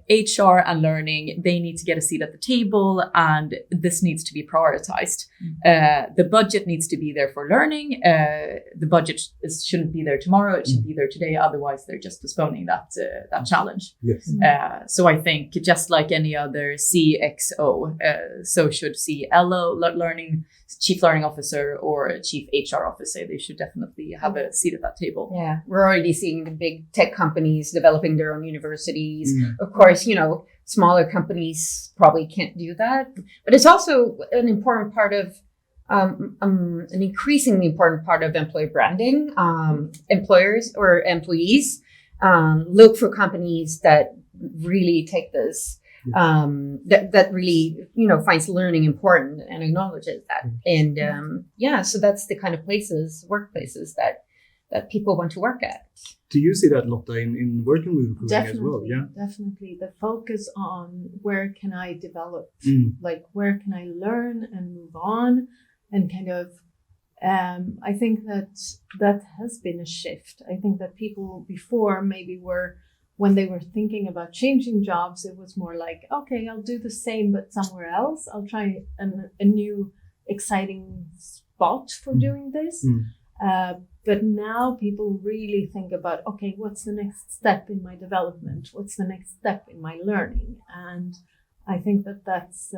HR and learning, they need to get a seat at the table, and this needs to be prioritized. The budget needs to be there for learning. The budget shouldn't be there tomorrow. It should be there today. Otherwise, they're just postponing that challenge. Yes. So I think just like any other CXO, so should CLO, learning chief learning officer or chief HR officer. They should definitely have a seat at that table. Yeah, we're already seeing the big tech companies developing their own universities. Of course, smaller companies probably can't do that, but it's also an important part of an increasingly important part of employee branding. Employers or employees look for companies that really take this. That really, finds learning important and acknowledges that. And so that's the kind of workplaces that people want to work at. Do you see that, Lotta, in working with recruiting as well? Yeah, definitely. The focus on where can I develop, like where can I learn and move on, and kind of, I think that has been a shift. I think that people before maybe when they were thinking about changing jobs, it was more like, okay, I'll do the same, but somewhere else. I'll try a new, exciting spot for doing this. But now people really think about, okay, what's the next step in my development? What's the next step in my learning? And I think that's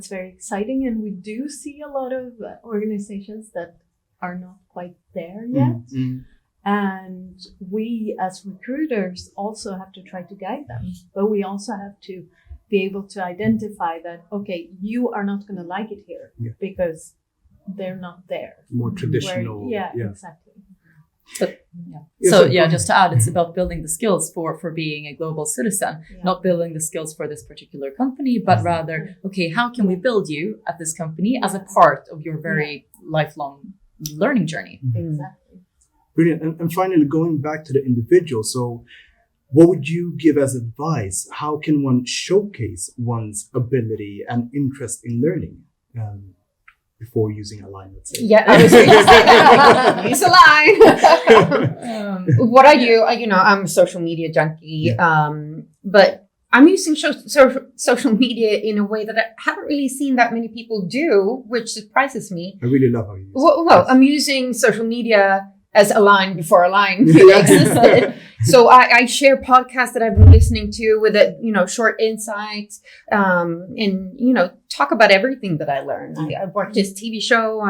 very exciting. And we do see a lot of organizations that are not quite there yet. And we as recruiters also have to try to guide them, but we also have to be able to identify that, okay, you are not going to like it here because they're not there. More traditional. Exactly. Just to add, it's about building the skills for being a global citizen, not building the skills for this particular company, but rather, okay, how can we build you at this company as a part of your very lifelong learning journey? Exactly. Brilliant. And finally, going back to the individual, so what would you give as advice? How can one showcase one's ability and interest in learning before using Aline, let's say? Yeah, I was going to say, use Aline. What I do, I'm a social media junkie, but I'm using social media in a way that I haven't really seen that many people do, which surprises me. I really love how you use it. Well, I'm using social media as Aline before Aline existed. So I share podcasts that I've been listening to with short insights, and talk about everything that I learned. I watched this TV show,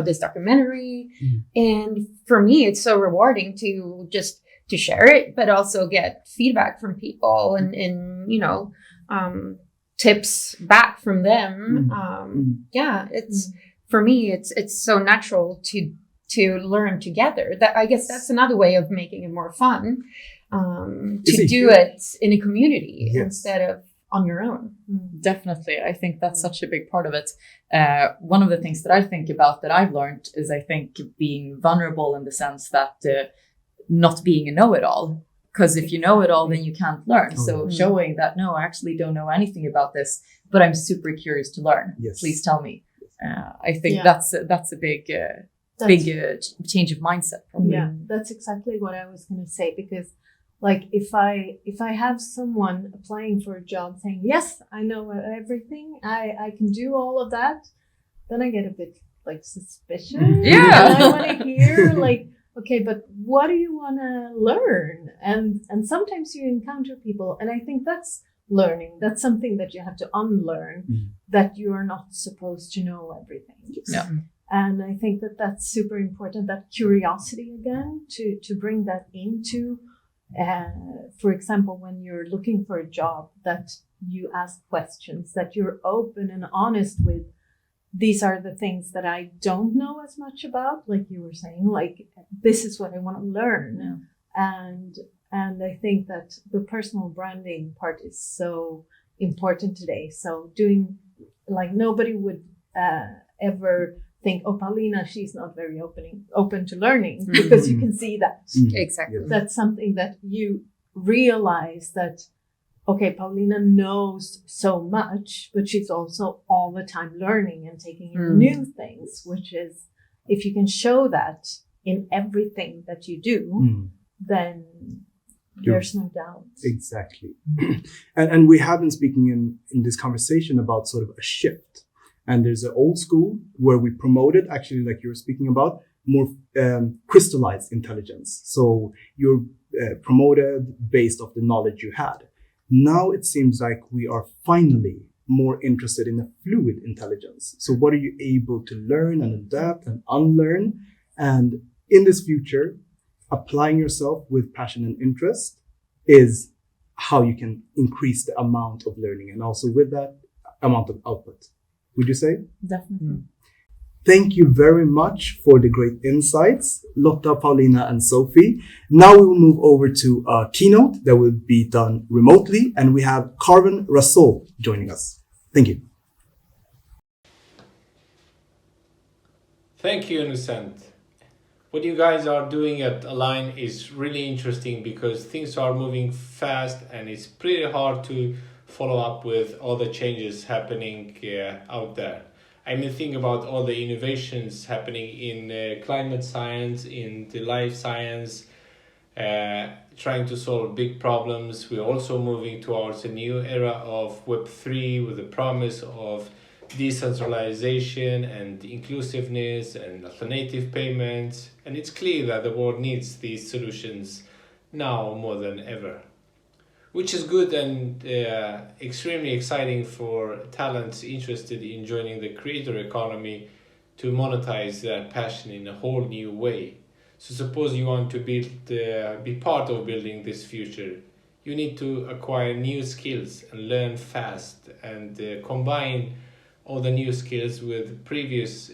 this documentary, and for me, it's so rewarding to share it, but also get feedback from people and tips back from them. It's for me, it's so natural to learn together. That I guess that's another way of making it more fun, to do it in a community instead of on your own. Definitely. I think that's such a big part of it. One of the things that I think about that I've learned is I think being vulnerable in the sense that not being a know-it-all. Because if you know it all, then you can't learn. So showing that, no, I actually don't know anything about this, but I'm super curious to learn. Yes. Please tell me. I think that's a big change of mindset. Probably. Yeah, that's exactly what I was going to say, because like if I have someone applying for a job saying, yes, I know everything, I can do all of that, then I get a bit like suspicious. Yeah. And I want to hear like, okay, but what do you want to learn? And sometimes you encounter people, and I think that's learning. That's something that you have to unlearn, that you are not supposed to know everything. Yeah. And I think that that's super important, that curiosity again, to bring that into, for example, when you're looking for a job, that you ask questions, that you're open and honest with, these are the things that I don't know as much about, like you were saying, like, this is what I want to learn. And I think that the personal branding part is so important today. So doing, like, nobody would ever think, oh, Paulina, she's not very open to learning, because you can see that. Exactly. That's something that you realize that, okay, Paulina knows so much, but she's also all the time learning and taking in new things, which is, if you can show that in everything that you do, then there's no doubt. Exactly. and we have been speaking in this conversation about sort of a shift. And there's an old school where we promoted, actually, like you were speaking about, more crystallized intelligence. So you're promoted based off the knowledge you had. Now it seems like we are finally more interested in a fluid intelligence. So what are you able to learn and adapt and unlearn? And in this future, applying yourself with passion and interest is how you can increase the amount of learning, and also with that amount of output. Would you say? Definitely. Thank you very much for the great insights, Lotta, Paulina, and Sophie. Now we will move over to a keynote that will be done remotely, and we have Carmen Rasol joining us. Thank you. Thank you, Innocent. What you guys are doing at Aline is really interesting, because things are moving fast and it's pretty hard to follow up with all the changes happening out there. I mean, think about all the innovations happening in climate science, in the life science, trying to solve big problems. We're also moving towards a new era of Web3 with the promise of decentralization and inclusiveness and alternative payments. And it's clear that the world needs these solutions now more than ever, which is good and extremely exciting for talents interested in joining the creator economy to monetize their passion in a whole new way. So suppose you want to be part of building this future, you need to acquire new skills and learn fast, and combine all the new skills with previous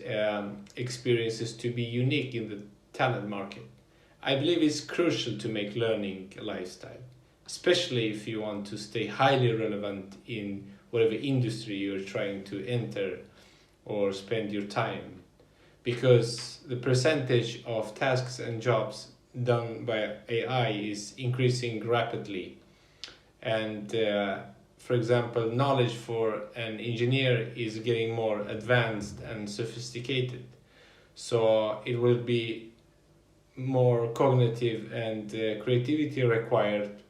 experiences to be unique in the talent market. I believe it's crucial to make learning a lifestyle, especially if you want to stay highly relevant in whatever industry you're trying to enter or spend your time. Because the percentage of tasks and jobs done by AI is increasing rapidly. And for example, knowledge for an engineer is getting more advanced and sophisticated. So it will be more cognitive and creativity required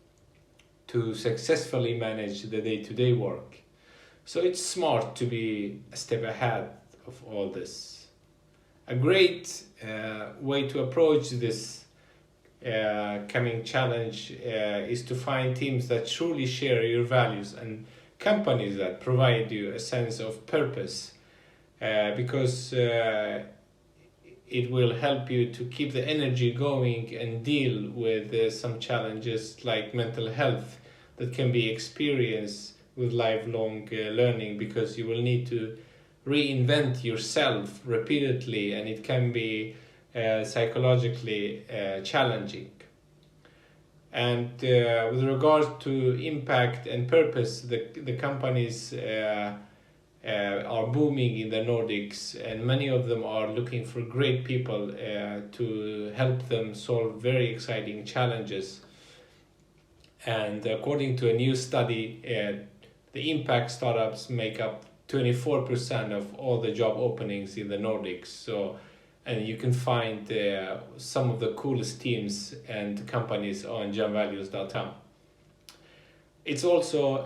to successfully manage the day-to-day work. So it's smart to be a step ahead of all this. A great way to approach this coming challenge is to find teams that truly share your values and companies that provide you a sense of purpose, because it will help you to keep the energy going and deal with some challenges like mental health that can be experienced with lifelong learning, because you will need to reinvent yourself repeatedly, and it can be psychologically challenging. And with regards to impact and purpose, the companies are booming in the Nordics, and many of them are looking for great people to help them solve very exciting challenges. And according to a new study, the impact startups make up 24% of all the job openings in the Nordics. So, and you can find some of the coolest teams and companies on jamvalues.com. It's also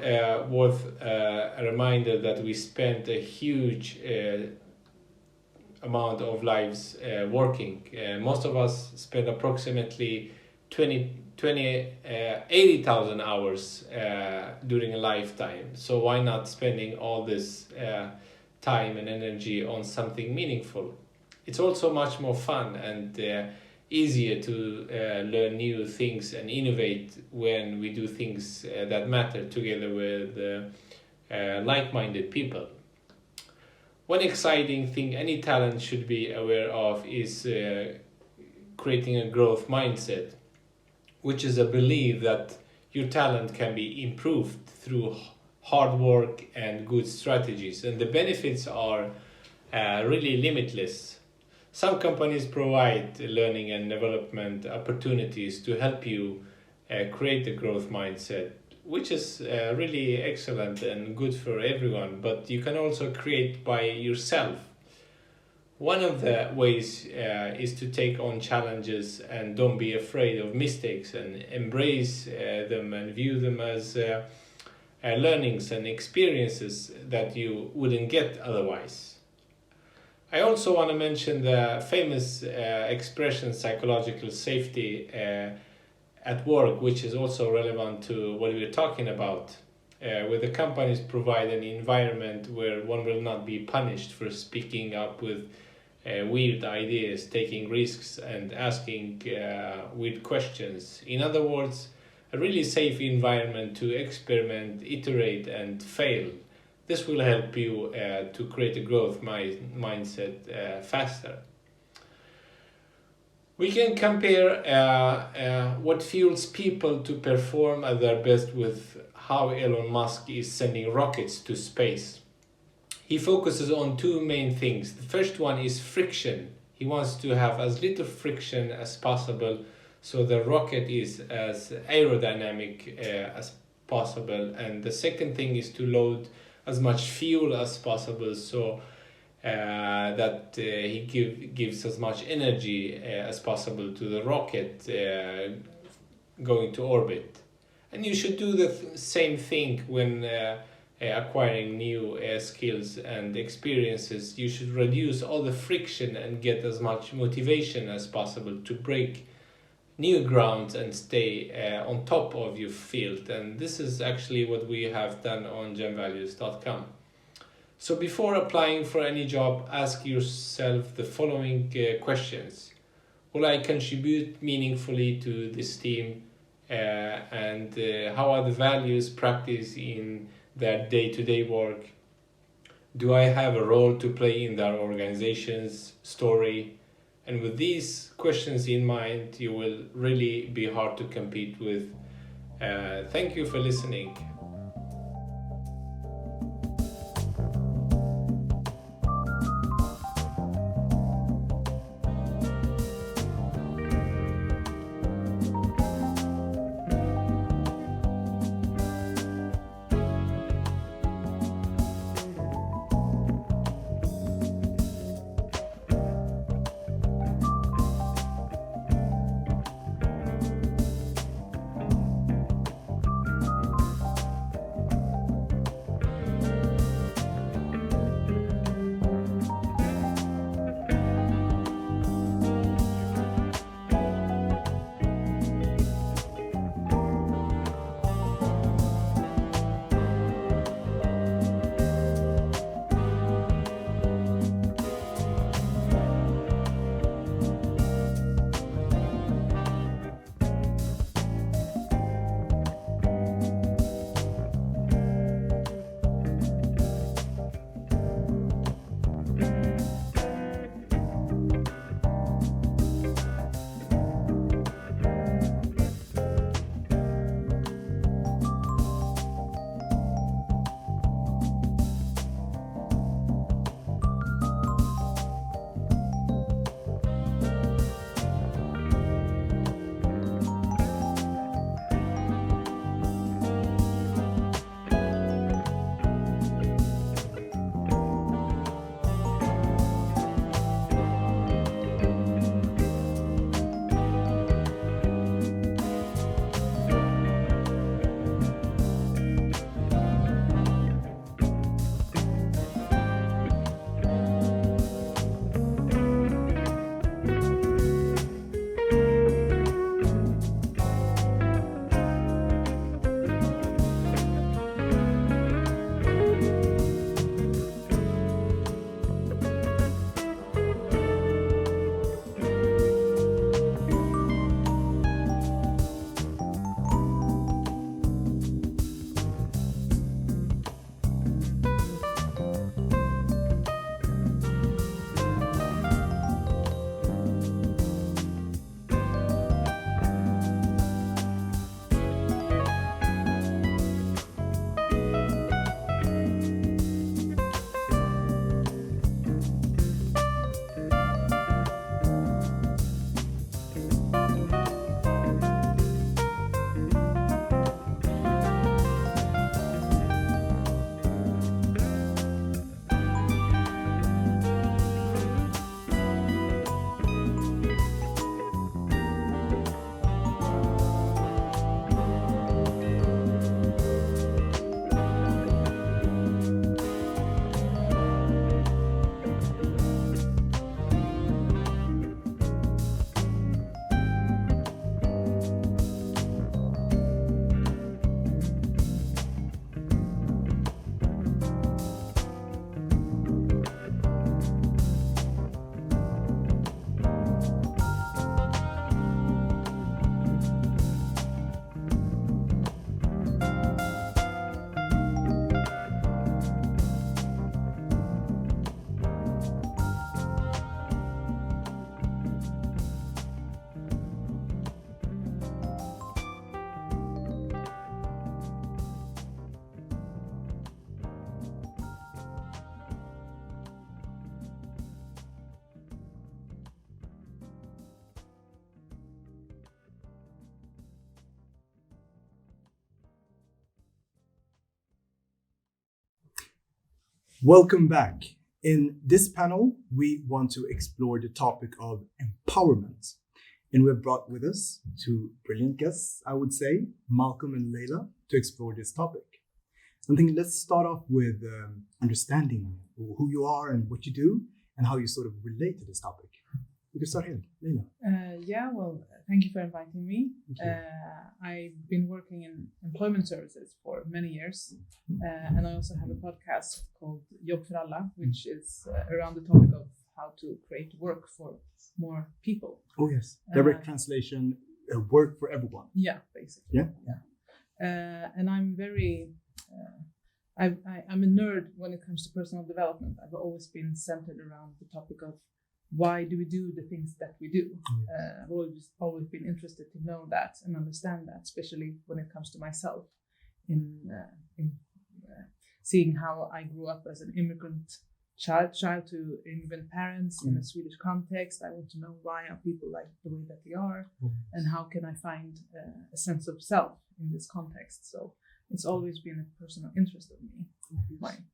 worth a reminder that we spent a huge amount of lives working. Most of us spend approximately 80,000 hours during a lifetime. So why not spending all this time and energy on something meaningful? It's also much more fun and easier to learn new things and innovate when we do things that matter together with like-minded people. One exciting thing any talent should be aware of is creating a growth mindset, which is a belief that your talent can be improved through hard work and good strategies, and the benefits are really limitless. Some companies provide learning and development opportunities to help you create a growth mindset, which is really excellent and good for everyone, but you can also create by yourself. One of the ways is to take on challenges and don't be afraid of mistakes, and embrace them and view them as learnings and experiences that you wouldn't get otherwise. I also want to mention the famous expression psychological safety at work, which is also relevant to what we're talking about, where the companies provide an environment where one will not be punished for speaking up with weird ideas, taking risks, and asking weird questions. In other words, a really safe environment to experiment, iterate, and fail. This will help you to create a growth mindset faster. We can compare what fuels people to perform at their best with how Elon Musk is sending rockets to space. He focuses on two main things. The first one is friction. He wants to have as little friction as possible, so the rocket is as aerodynamic as possible. And the second thing is to load as much fuel as possible, so that he gives as much energy as possible to the rocket going to orbit. And you should do the same thing when acquiring new skills and experiences. You should reduce all the friction and get as much motivation as possible to break new grounds and stay on top of your field. And this is actually what we have done on gemvalues.com. So before applying for any job, ask yourself the following questions. Will I contribute meaningfully to this team? And how are the values practiced in their day-to-day work? Do I have a role to play in their organization's story? And with these questions in mind, you will really be hard to compete with. Thank you for listening. Welcome back. In this panel, we want to explore the topic of empowerment. And we've brought with us two brilliant guests, I would say, Malcolm and Leila, to explore this topic. I think let's start off with understanding who you are and what you do and how you sort of relate to this topic. We can start here, Leila. Thank you for inviting me. I've been working in employment services for many years, and I also have a podcast called Jobb för alla, which is around the topic of how to create work for more people. Oh yes, direct translation, work for everyone. Yeah, basically. Yeah. And I'm very, I'm a nerd when it comes to personal development. I've always been centered around the topic of why do we do the things that we do? I've always been interested to know that and understand that, especially when it comes to myself, in seeing how I grew up as an immigrant child to immigrant parents in a Swedish context. I want to know why are people like the way that they are, and how can I find a sense of self in this context. So it's always been a personal interest of me. Mine.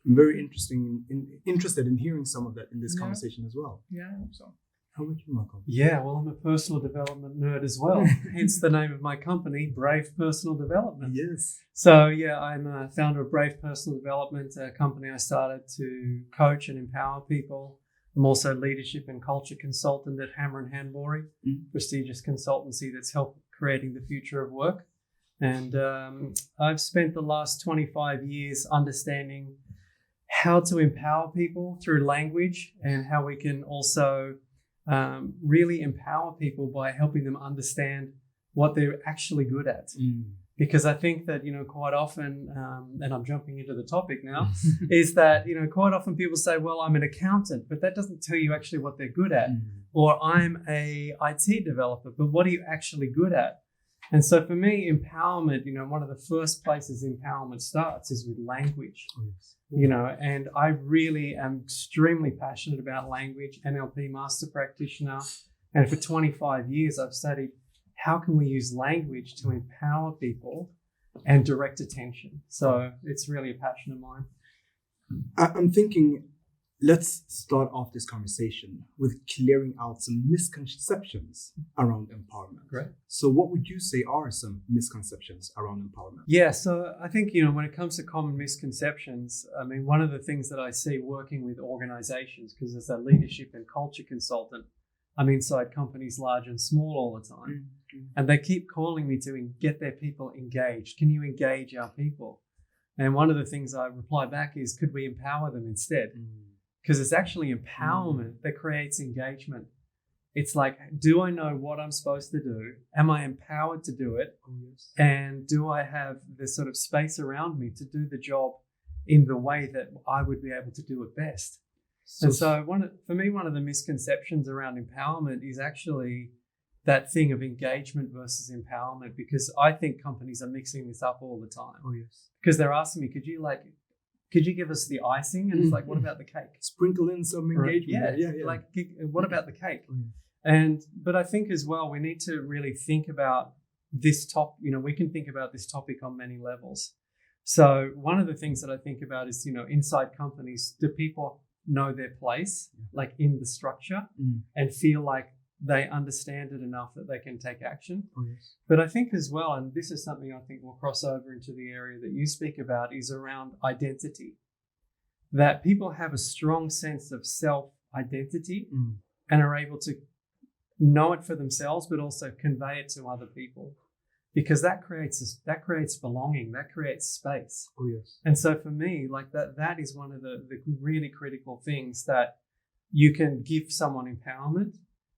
I'm very interested in hearing some of that in this conversation as well. Yeah, I hope so. How about you, Malcolm? Yeah, well, I'm a personal development nerd as well. Hence the name of my company, Brave Personal Development. Yes. So yeah, I'm a founder of Brave Personal Development, a company I started to coach and empower people. I'm also leadership and culture consultant at Hammer & Hanbury, prestigious consultancy that's helped creating the future of work. And I've spent the last 25 years understanding how to empower people through language and how we can also really empower people by helping them understand what they're actually good at. Because I think that, quite often, and I'm jumping into the topic now, is that, quite often people say, well, I'm an accountant, but that doesn't tell you actually what they're good at. Or I'm a IT developer, but what are you actually good at? And so for me, empowerment, one of the first places empowerment starts is with language. And I really am extremely passionate about language, NLP master practitioner. And for 25 years, I've studied how can we use language to empower people and direct attention. So it's really a passion of mine. I'm thinking, let's start off this conversation with clearing out some misconceptions around empowerment. Great. So what would you say are some misconceptions around empowerment? Yeah, so I think, when it comes to common misconceptions, one of the things that I see working with organizations, because as a leadership and culture consultant, I'm inside companies large and small all the time. And they keep calling me to get their people engaged. Can you engage our people? And one of the things I reply back is, could we empower them instead? Because it's actually empowerment that creates engagement. It's like, do I know what I'm supposed to do? Am I empowered to do it? And do I have this sort of space around me to do the job in the way that I would be able to do it best? And so for me, one of the misconceptions around empowerment is actually that thing of engagement versus empowerment, because I think companies are mixing this up all the time. Because they're asking me, could you give us the icing? And it's like, what about the cake? Sprinkle in some engagement. Yeah. Like, what about the cake? But I think as well, we need to really think about this we can think about this topic on many levels. So one of the things that I think about is, inside companies, do people know their place, like in the structure, and feel like they understand it enough that they can take action? But I think as well, and this is something I think will cross over into the area that you speak about, is around identity. That people have a strong sense of self-identity and are able to know it for themselves, but also convey it to other people. Because that creates belonging, that creates space. And so for me, like that is one of the really critical things that you can give someone empowerment.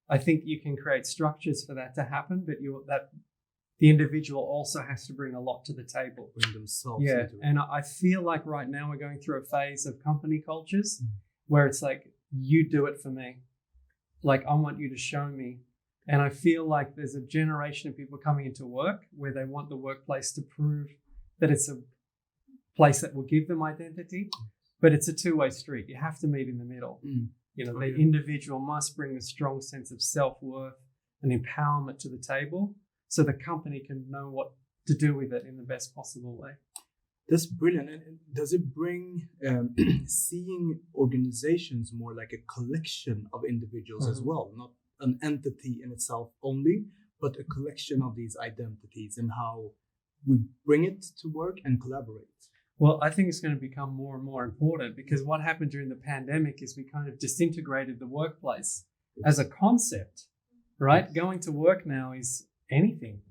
I think you can create structures for that to happen, but the individual also has to bring a lot to the table. Bring themselves into it. And I feel like right now we're going through a phase of company cultures where it's like, you do it for me. Like, I want you to show me. And I feel like there's a generation of people coming into work where they want the workplace to prove that it's a place that will give them identity, but it's a two-way street. You have to meet in the middle. The individual must bring a strong sense of self-worth and empowerment to the table so the company can know what to do with it in the best possible way. That's brilliant. And does it bring seeing organizations more like a collection of individuals as well, not an entity in itself only, but a collection of these identities and how we bring it to work and collaborate? Well, I think it's going to become more and more important, because what happened during the pandemic is we kind of disintegrated the workplace as a concept, right? Going to work now is anything.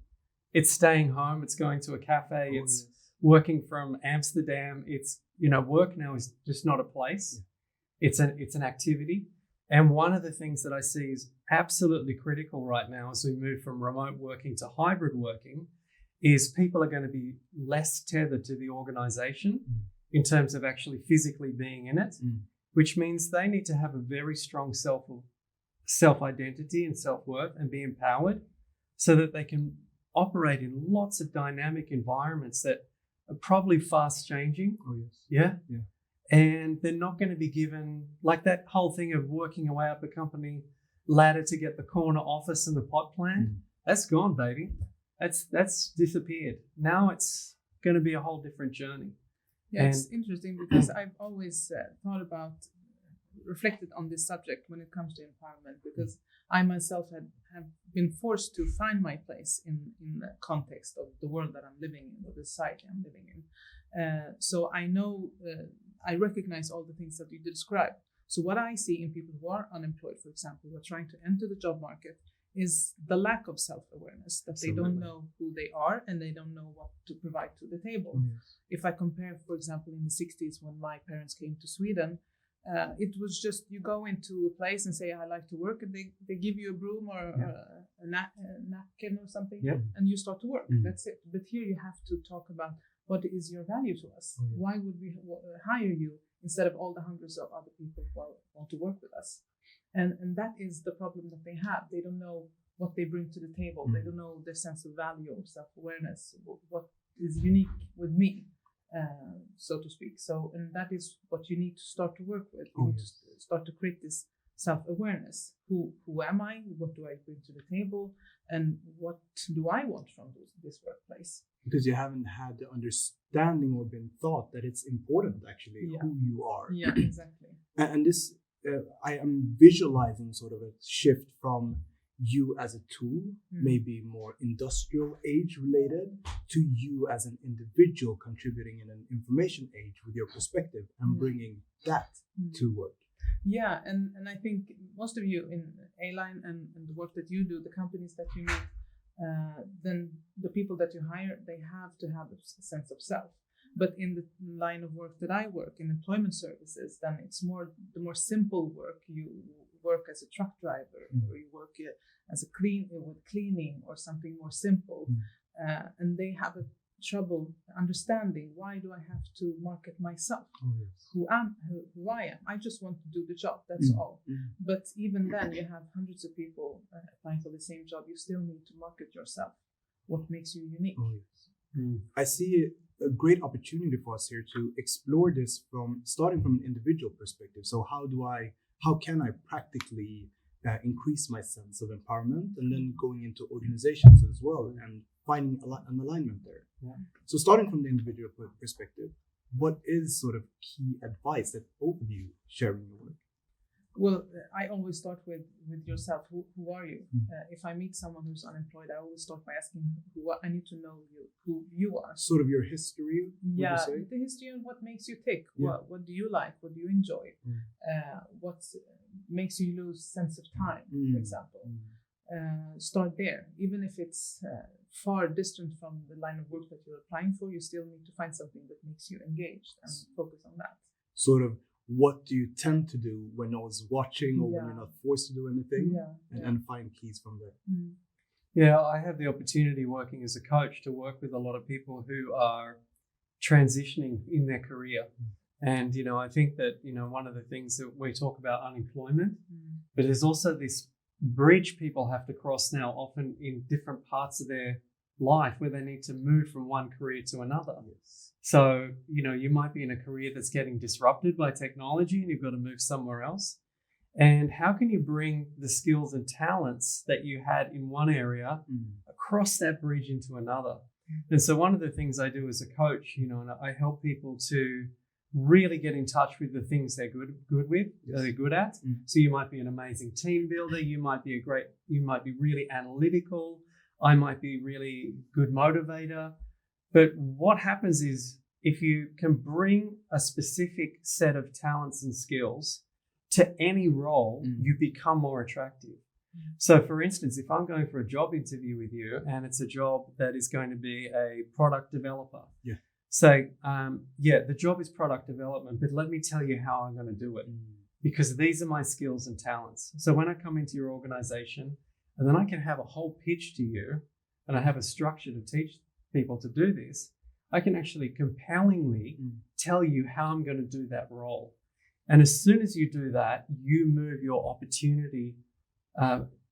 It's staying home, it's going to a cafe, it's working from Amsterdam. It's, work now is just not a place. It's an activity. And one of the things that I see is absolutely critical right now as we move from remote working to hybrid working is people are going to be less tethered to the organization in terms of actually physically being in it, which means they need to have a very strong self-identity and self-worth and be empowered so that they can operate in lots of dynamic environments that are probably fast changing. Yeah. And they're not going to be given, like that whole thing of working your way up a company ladder to get the corner office and the pot plant. That's gone, baby. That's disappeared. Now it's going to be a whole different journey. Yeah, it's interesting because I've always reflected on this subject when it comes to empowerment, because I myself have been forced to find my place in the context of the world that I'm living in, or the society I'm living in. So I know, I recognize all the things that you described. So what I see in people who are unemployed, for example, who are trying to enter the job market, is the lack of self-awareness, that they don't know who they are and they don't know what to provide to the table. If I compare, for example, in the 60s when my parents came to Sweden, it was just you go into a place and say, I like to work, and they give you a broom or a napkin or something, and you start to work. That's it. But here you have to talk about what is your value to us? Why would we hire you instead of all the hundreds of other people who want to work with us? And that is the problem that they have. They don't know what they bring to the table. They don't know their sense of value or self-awareness, what is unique with me, so to speak. So, and that is what you need to start to work with. You need to start to create this self-awareness. Who am I? What do I bring to the table? And what do I want from this workplace? Because you haven't had the understanding or been taught that it's important actually who you are. Yeah, exactly. And this, I am visualizing sort of a shift from you as a tool, maybe more industrial age related, to you as an individual contributing in an information age with your perspective and bringing that to work. Yeah, and I think most of you in Aline and the work that you do, the companies that you meet, then the people that you hire, they have to have a sense of self. But in the line of work that I work, in employment services, then it's the more simple work. You work as a truck driver, or you work as with cleaning or something more simple. And they have a trouble understanding, why do I have to market myself? Who I am. I just want to do the job, that's all. But even then, you have hundreds of people applying for the same job. You still need to market yourself. What makes you unique? I see a great opportunity for us here to explore this starting from an individual perspective. So how can I practically increase my sense of empowerment, and then going into organizations as well and finding an alignment there. So starting from the individual perspective, what is sort of key advice that both of you share in your work? Well, I always start with yourself. Who are you? If I meet someone who's unemployed, I always start by asking I need to know who you are. Sort of your history. Yeah, the history and what makes you tick. What do you like? What do you enjoy? What makes you lose sense of time, for example? Start there. Even if it's far distant from the line of work that you're applying for, you still need to find something that makes you engaged and focus on that. Sort of, what do you tend to do when no one's watching or when you're not forced to do anything, and find keys from there. Yeah, I have the opportunity working as a coach to work with a lot of people who are transitioning in their career. And, I think that, one of the things that we talk about unemployment, but there's also this bridge people have to cross now, often in different parts of their life where they need to move from one career to another. So, you might be in a career that's getting disrupted by technology and you've got to move somewhere else. And how can you bring the skills and talents that you had in one area across that bridge into another? And so one of the things I do as a coach, you know, and I help people to really get in touch with the things they're good with, they're good at. So you might be an amazing team builder, you might be really analytical, I might be really good motivator. But what happens is if you can bring a specific set of talents and skills to any role, you become more attractive. So for instance, if I'm going for a job interview with you and it's a job that is going to be a product developer, so the job is product development, but let me tell you how I'm going to do it, because these are my skills and talents. So when I come into your organization, and then I can have a whole pitch to you, and I have a structure to teach people to do this, I can actually compellingly tell you how I'm going to do that role. And as soon as you do that, you move your opportunity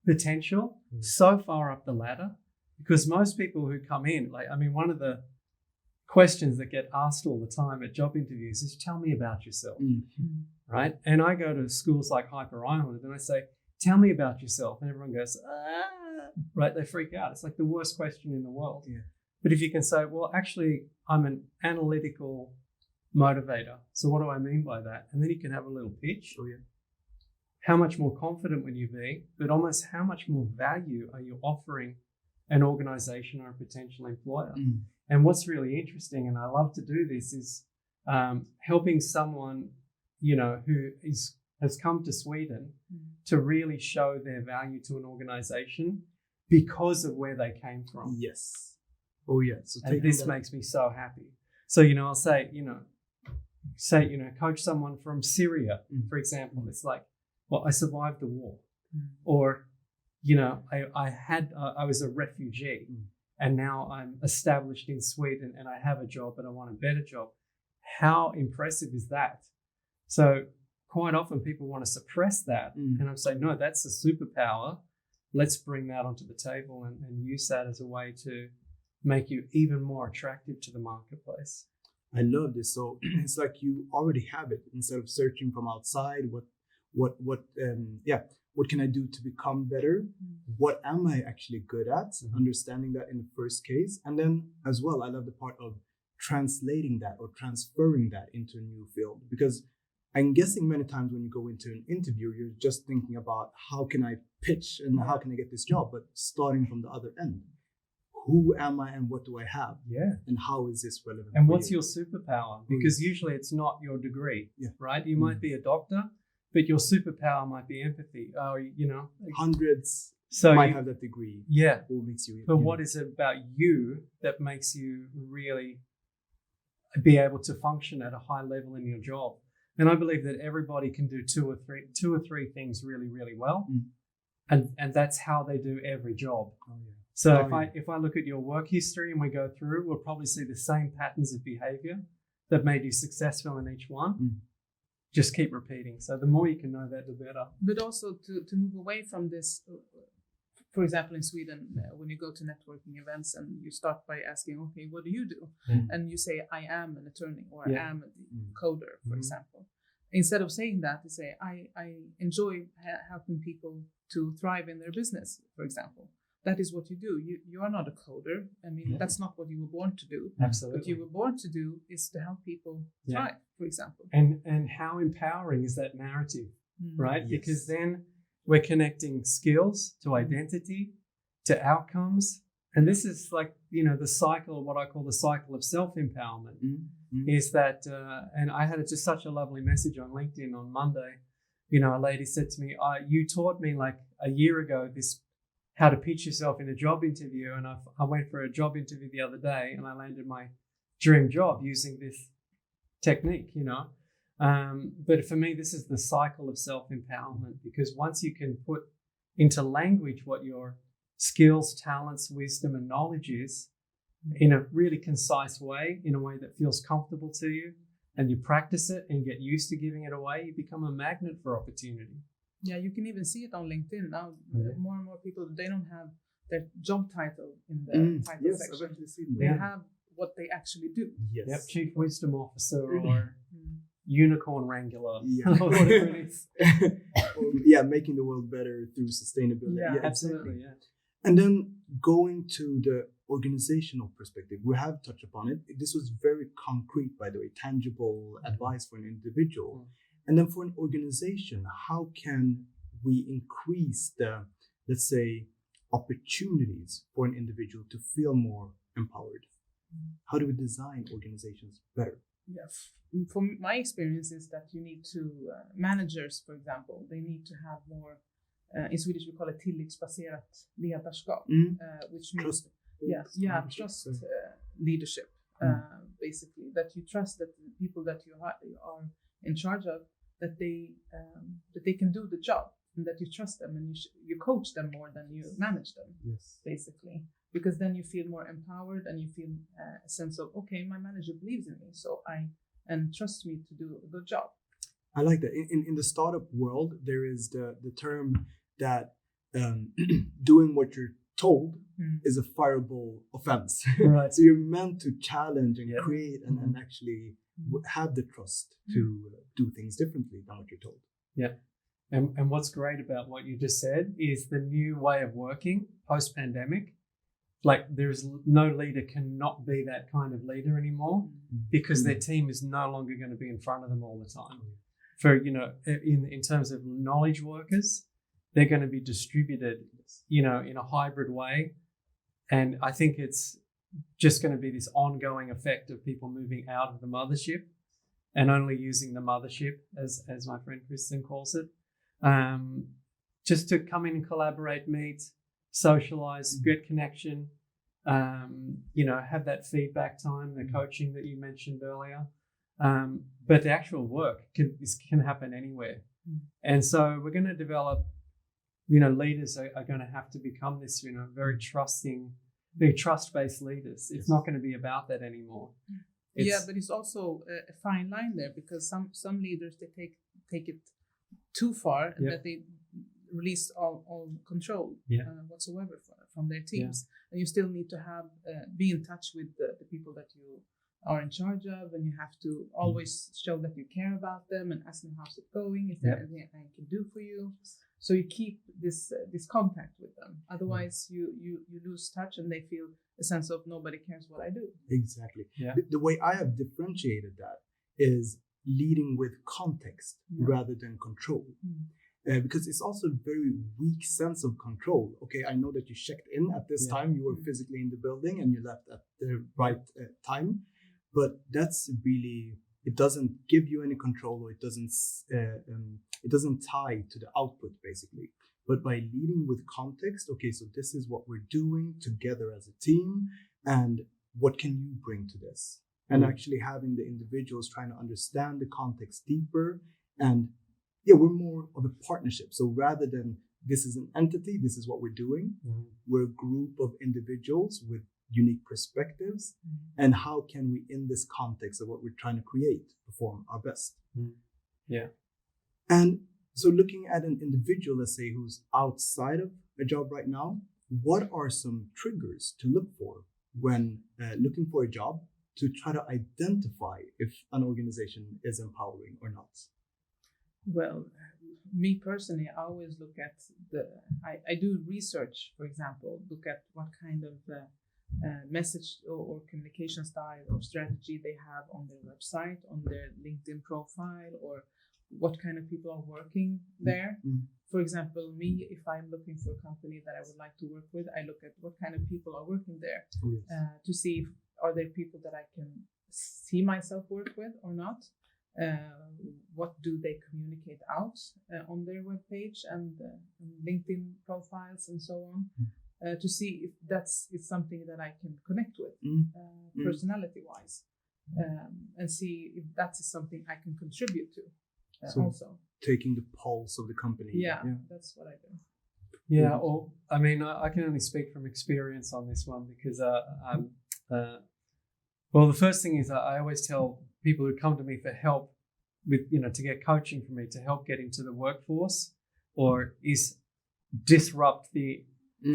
potential so far up the ladder, because most people who come in, one of the questions that get asked all the time at job interviews is, tell me about yourself, right? And I go to schools like Hyper Island and I say, tell me about yourself. And everyone goes, right? They freak out. It's like the worst question in the world. Yeah. But if you can say, well, actually, I'm an analytical motivator. So what do I mean by that? And then you can have a little pitch. How much more confident will you be? But almost how much more value are you offering an organization or a potential employer? And what's really interesting, and I love to do this, is helping someone, you know, who has come to Sweden to really show their value to an organization because of where they came from. Yes. Oh, yeah. So and this makes me so happy. So, you know, I'll say, coach someone from Syria, for example. It's like, well, I survived the war. Or, you know, I was a refugee. And now I'm established in Sweden and I have a job, but I want a better job. How impressive is that? So quite often people want to suppress that. And I'm saying, no, that's a superpower. Let's bring that onto the table and use that as a way to make you even more attractive to the marketplace. I love this. So it's like you already have it. Instead of searching from outside, what can I do to become better? What am I actually good at? Understanding that in the first case. And then as well, I love the part of translating that or transferring that into a new field. Because I'm guessing many times when you go into an interview, you're just thinking about how can I pitch and how can I get this job? But starting from the other end, who am I and what do I have? Yeah. And how is this relevant? And what's your superpower? Because usually it's not your degree, right? You might be a doctor, but your superpower might be empathy. Hundreds might have that degree. Yeah. What makes you? But what is it about you that makes you really be able to function at a high level in your job? And I believe that everybody can do two or three things really, really well, and that's how they do every job. So if I look at your work history and we go through, we'll probably see the same patterns of behavior that made you successful in each one. Just keep repeating. So the more you can know that, the better. But also to move away from this, for example, in Sweden, when you go to networking events and you start by asking, okay, what do you do? And you say, I am an attorney or I am a coder, for example. Instead of saying that, you say, I enjoy helping people to thrive in their business, for example. That is what you do. You are not a coder. I mean, that's not what you were born to do. Absolutely. What you were born to do is to help people thrive, for example. And how empowering is that narrative, right? Yes. Because then we're connecting skills to identity, to outcomes. And this is like, you know, the cycle, what I call the cycle of self-empowerment, is that, and I had just such a lovely message on LinkedIn on Monday. You know, a lady said to me, you taught me like a year ago how to pitch yourself in a job interview. And I went for a job interview the other day and I landed my dream job using this technique, you know. But for me, this is the cycle of self-empowerment, because once you can put into language what your skills, talents, wisdom, and knowledge is in a really concise way, in a way that feels comfortable to you, and you practice it and get used to giving it away, you become a magnet for opportunity. Yeah, you can even see it on LinkedIn now. More and more people, they don't have their job title in the title section. They have what they actually do. Yes. Yep, Chief Wisdom Officer or Unicorn Wrangler. Whatever it is. Making the world better through sustainability. Yeah, absolutely. Yeah. And then going to the organizational perspective, we have touched upon it. This was very concrete, by the way, tangible advice for an individual. And then for an organization, how can we increase the, let's say, opportunities for an individual to feel more empowered? How do we design organizations better? Yes. From my experience is that you need to, managers, for example, they need to have more, in Swedish we call it tillitsbaserat ledarskap, which means trust leadership, basically, that you trust that the people that you are in charge of, that they can do the job, and that you trust them, and you coach them more than you manage them, basically, because then you feel more empowered, and you feel a sense of, okay, my manager believes in me, so and trusts me to do a good job. I like that. In the startup world, there is the term that doing what you're told is a fireable offense. Right. So you're meant to challenge and create and actually have the trust to do things differently than what you're told. Yeah. And what's great about what you just said is the new way of working post-pandemic. Like, there's no leader cannot be that kind of leader anymore because their team is no longer going to be in front of them all the time. For, in terms of knowledge workers, they're going to be distributed, in a hybrid way. And I think it's just going to be this ongoing effect of people moving out of the mothership and only using the mothership, as my friend Kristen calls it, just to come in and collaborate, meet, socialize, get connection, have that feedback time, the coaching that you mentioned earlier. But the actual work can happen anywhere. And so we're going to develop, leaders are going to have to become this, very trusting, very trust-based leaders. It's not going to be about that anymore. But it's also a fine line there, because some leaders, they take it too far, and that they release all control whatsoever from their teams. And you still need to be in touch with the people that you are in charge of, and you have to always show that you care about them and ask them how's it going, if there's anything I can do for you. So you keep this contact with them. Otherwise, you lose touch, and they feel a sense of nobody cares what I do. Exactly. Yeah. The way I have differentiated that is leading with context rather than control. Because it's also a very weak sense of control. Okay, I know that you checked in at this time, you were physically in the building, and you left at the right time. But that's really, it doesn't give you any control, or it doesn't tie to the output, basically. But by leading with context, okay, so this is what we're doing together as a team, and what can you bring to this? And actually having the individuals trying to understand the context deeper, and we're more of a partnership. So rather than this is an entity, this is what we're doing, we're a group of individuals with unique perspectives, and how can we, in this context of what we're trying to create, perform our best? And so looking at an individual, let's say, who's outside of a job right now, what are some triggers to look for when looking for a job, to try to identify if an organization is empowering or not? Well, me personally, I always look at I do research, for example, look at what kind of message or communication style or strategy they have on their website, on their LinkedIn profile, or what kind of people are working there. For example, me, if I'm looking for a company that I would like to work with, I look at what kind of people are working there, to see if are there people that I can see myself work with or not. What do they communicate out on their webpage and LinkedIn profiles and so on, to see if it's something that I can connect with personality-wise, and see if that's something I can contribute to. So also taking the pulse of the company. That's what I do. Yeah, or I mean, I can only speak from experience on this one, because the first thing is I always tell people who come to me for help with, to get coaching from me to help get into the workforce, or is disrupt the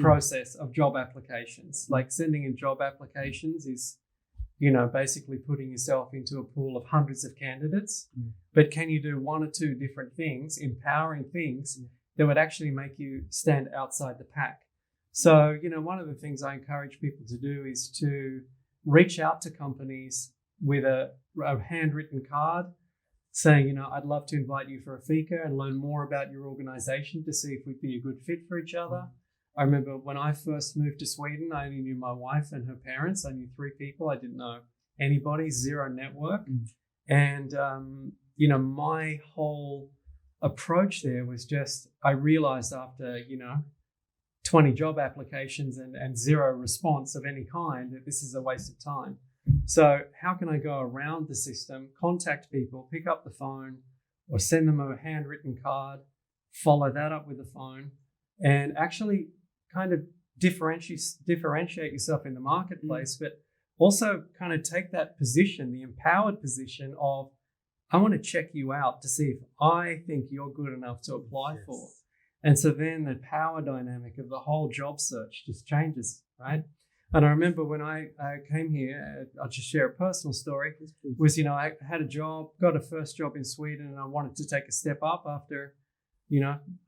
process of job applications. Like, sending in job applications is, basically putting yourself into a pool of hundreds of candidates. But can you do one or two different things, empowering things that would actually make you stand outside the pack? So, one of the things I encourage people to do is to reach out to companies with a handwritten card saying, I'd love to invite you for a fika and learn more about your organization to see if we'd be a good fit for each other. I remember when I first moved to Sweden, I only knew my wife and her parents. I knew 3 people. I didn't know anybody, zero network. And, my whole approach there was just, I realized after, 20 job applications and zero response of any kind that this is a waste of time. So how can I go around the system, contact people, pick up the phone or send them a handwritten card, follow that up with a phone, and actually kind of differentiate yourself in the marketplace, but also kind of take that position, the empowered position of, I want to check you out to see if I think you're good enough to apply for. And so then the power dynamic of the whole job search just changes, right? And I remember when I came here, I'll just share a personal story, was, I had a job, got a first job in Sweden, and I wanted to take a step up after,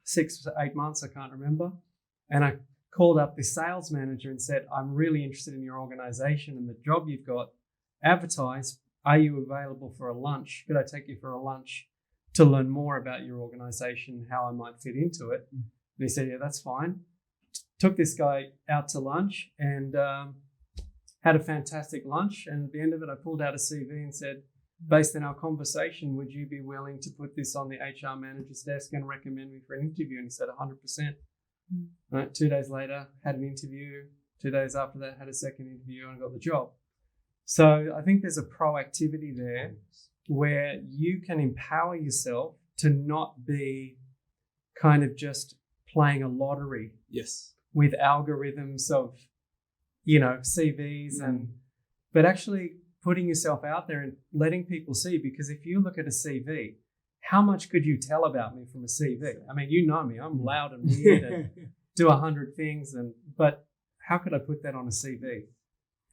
6 to 8 months, I can't remember. And I called up the sales manager and said, I'm really interested in your organization and the job you've got advertised. Are you available for a lunch? Could I take you for a lunch to learn more about your organization, how I might fit into it? And he said, yeah, that's fine. Took this guy out to lunch and had a fantastic lunch. And at the end of it, I pulled out a CV and said, based on our conversation, would you be willing to put this on the HR manager's desk and recommend me for an interview? And he said 100%. Right, 2 days later, had an interview. 2 days after that, had a second interview and got the job. So I think there's a proactivity there where you can empower yourself to not be kind of just playing a lottery with algorithms of, CVs but actually putting yourself out there and letting people see, because if you look at a CV, how much could you tell about me from a CV? I mean, you know me, I'm loud and weird and do 100 things, but how could I put that on a CV?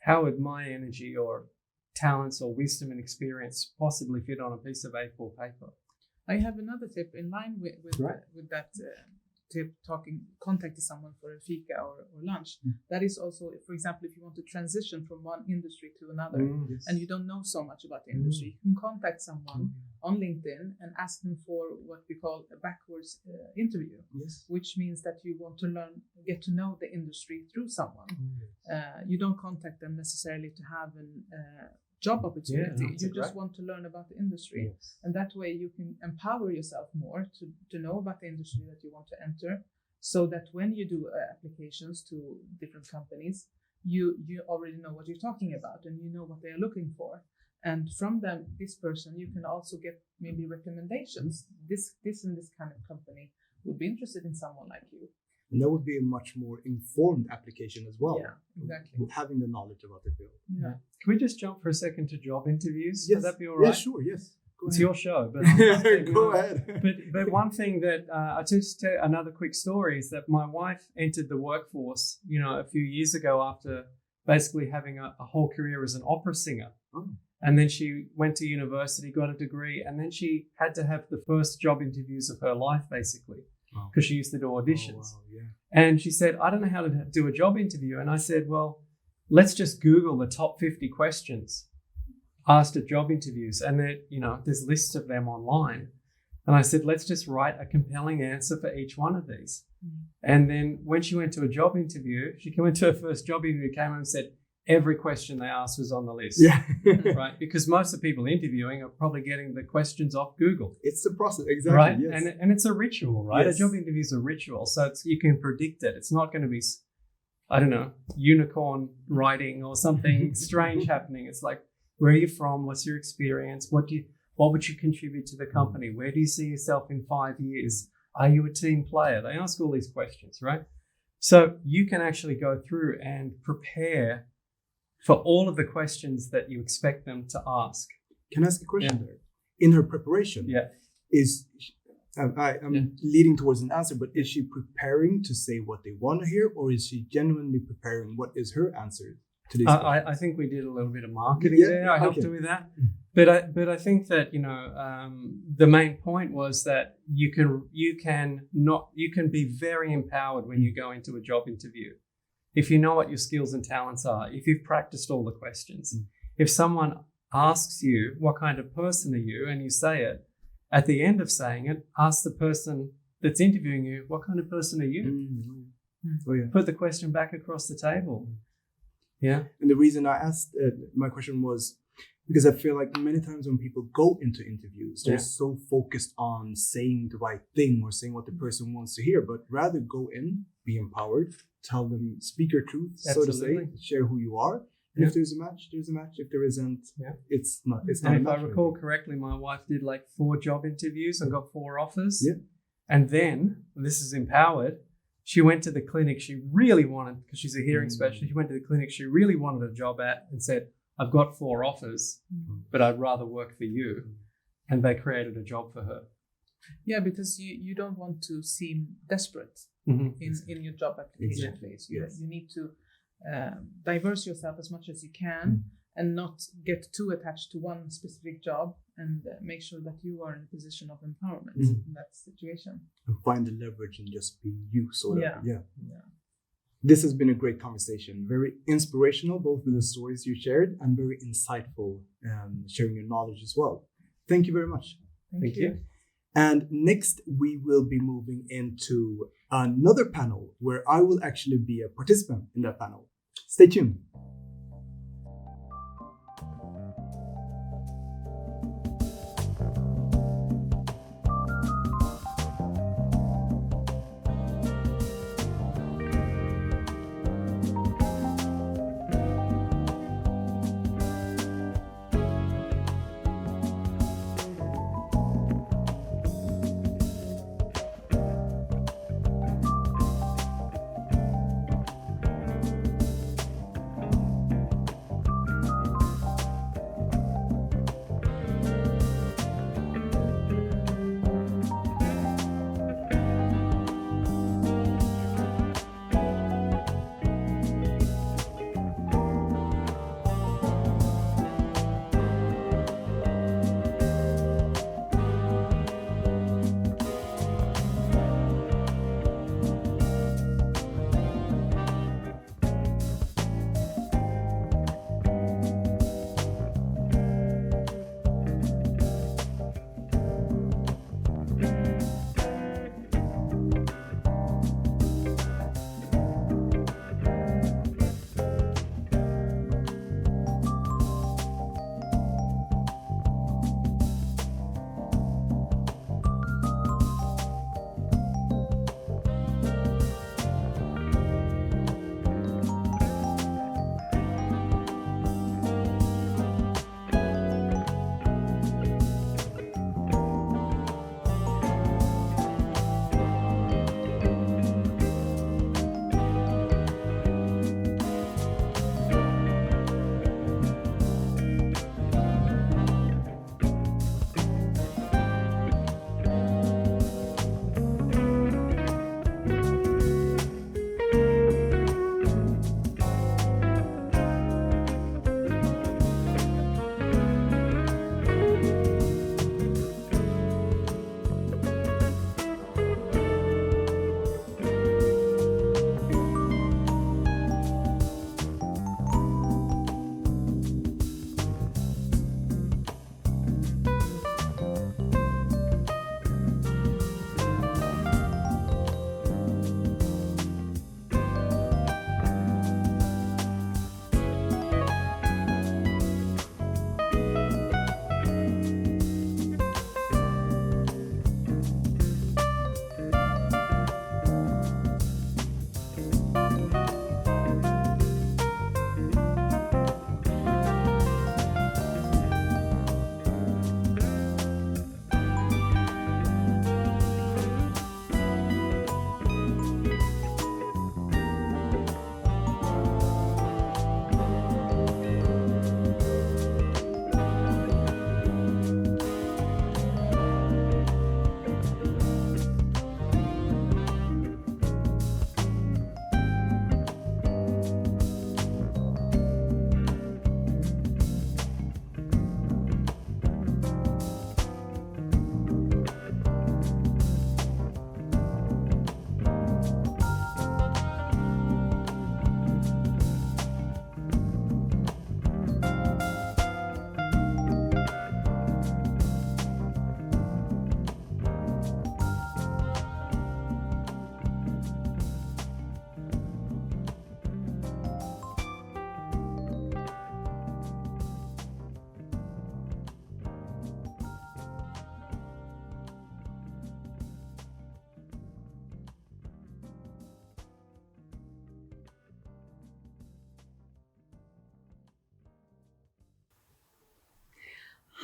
How would my energy or talents or wisdom and experience possibly fit on a piece of A4 paper? I have another tip in line with that tip, contacting someone for a fika or lunch. That is also, for example, if you want to transition from one industry to another and you don't know so much about the industry, you can contact someone on LinkedIn and ask them for what we call a backwards interview, which means that you want to get to know the industry through someone. You don't contact them necessarily to have a job opportunity. You just want to learn about the industry. And that way you can empower yourself more to know about the industry that you want to enter, so that when you do applications to different companies, you already know what you're talking about and you know what they're looking for. And from this person, you can also get maybe recommendations. This and this kind of company would be interested in someone like you. And that would be a much more informed application as well. Yeah, exactly. With having the knowledge about the field. Yeah. Can we just jump for a second to job interviews? Yes. Would that be all right? Yeah, sure, yes. It's your show. But Go ahead. But one thing that I just tell another quick story is that my wife entered the workforce, a few years ago after basically having a whole career as an opera singer. And then she went to university, got a degree, and then she had to have the first job interviews of her life, basically, because she used to do auditions. And she said, I don't know how to do a job interview. And I said, well, let's just Google the top 50 questions asked at job interviews. And there's lists of them online. And I said, let's just write a compelling answer for each one of these. And then when she went to a job interview, she went to her first job interview, came in and said, every question they asked was on the list. Right? Because most of the people interviewing are probably getting the questions off Google. It's the process, exactly. Right? Yes. And it's a ritual, right? A job interview is a ritual. So you can predict it. It's not going to be, I don't know, unicorn writing or something strange happening. It's like, where are you from? What's your experience? What would you contribute to the company? Where do you see yourself in 5 years? Are you a team player? They ask all these questions, right? So you can actually go through and prepare for all of the questions that you expect them to ask. Can I ask a question there? In her preparation, I'm leading towards an answer, but is she preparing to say what they want to hear, or is she genuinely preparing what is her answer to these questions? I think we did a little bit of marketing there. I helped her with that. But I think that the main point was that you can be very empowered when you go into a job interview. If you know what your skills and talents are, if you've practiced all the questions, if someone asks you what kind of person are you, and you say it, at the end of saying it, ask the person that's interviewing you, what kind of person are you? Oh, yeah. Put the question back across the table. Yeah. And the reason I asked my question was because I feel like many times when people go into interviews, they're so focused on saying the right thing or saying what the person wants to hear, but rather go in, be empowered, tell them, speak your truth, so to say, share who you are. And if there's a match, there's a match. If there isn't, it's not. It's not. And if I recall correctly, my wife did like 4 job interviews and got 4 offers. Yeah. And then, this is empowered, she went to the clinic she really wanted, because she's a hearing specialist, she went to the clinic she really wanted a job at and said, I've got 4 offers, but I'd rather work for you. And they created a job for her. Yeah, because you don't want to seem desperate in your job application phase. You need to diverse yourself as much as you can and not get too attached to one specific job, and make sure that you are in a position of empowerment in that situation. And find the leverage in just being you, sort of. Yeah. This has been a great conversation, very inspirational, both with the stories you shared and very insightful, sharing your knowledge as well. Thank you very much. Thank you. And next, we will be moving into another panel where I will actually be a participant in that panel. Stay tuned.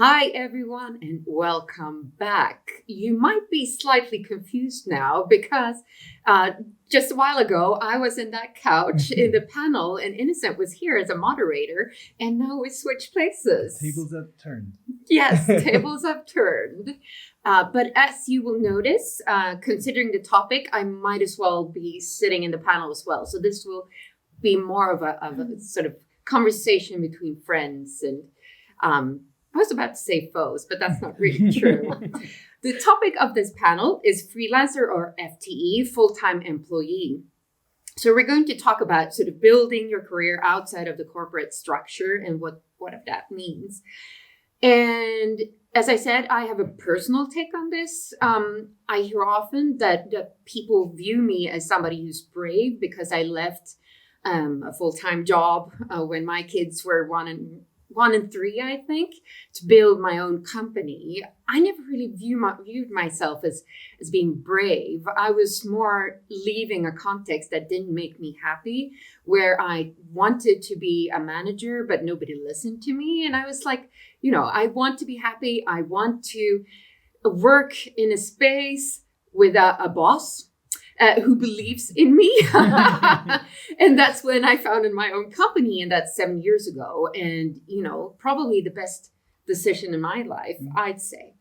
Hi, everyone, and welcome back. You might be slightly confused now because just a while ago, I was in that couch in the panel and Innocent was here as a moderator, and now we switch places. Tables have turned. Yes, tables have turned. But as you will notice, considering the topic, I might as well be sitting in the panel as well. So this will be more of a sort of conversation between friends and I was about to say foes, but that's not really true. The topic of this panel is freelancer or FTE, full-time employee. So we're going to talk about sort of building your career outside of the corporate structure and what that means. And as I said, I have a personal take on this. I hear often that people view me as somebody who's brave because I left a full-time job when my kids were 1 and 3, I think, to build my own company. I never really viewed myself as being brave. I was more leaving a context that didn't make me happy, where I wanted to be a manager, but nobody listened to me. And I was like, I want to be happy. I want to work in a space with a boss who believes in me. And that's when I founded my own company, and that's 7 years ago. And, probably the best decision in my life, I'd say.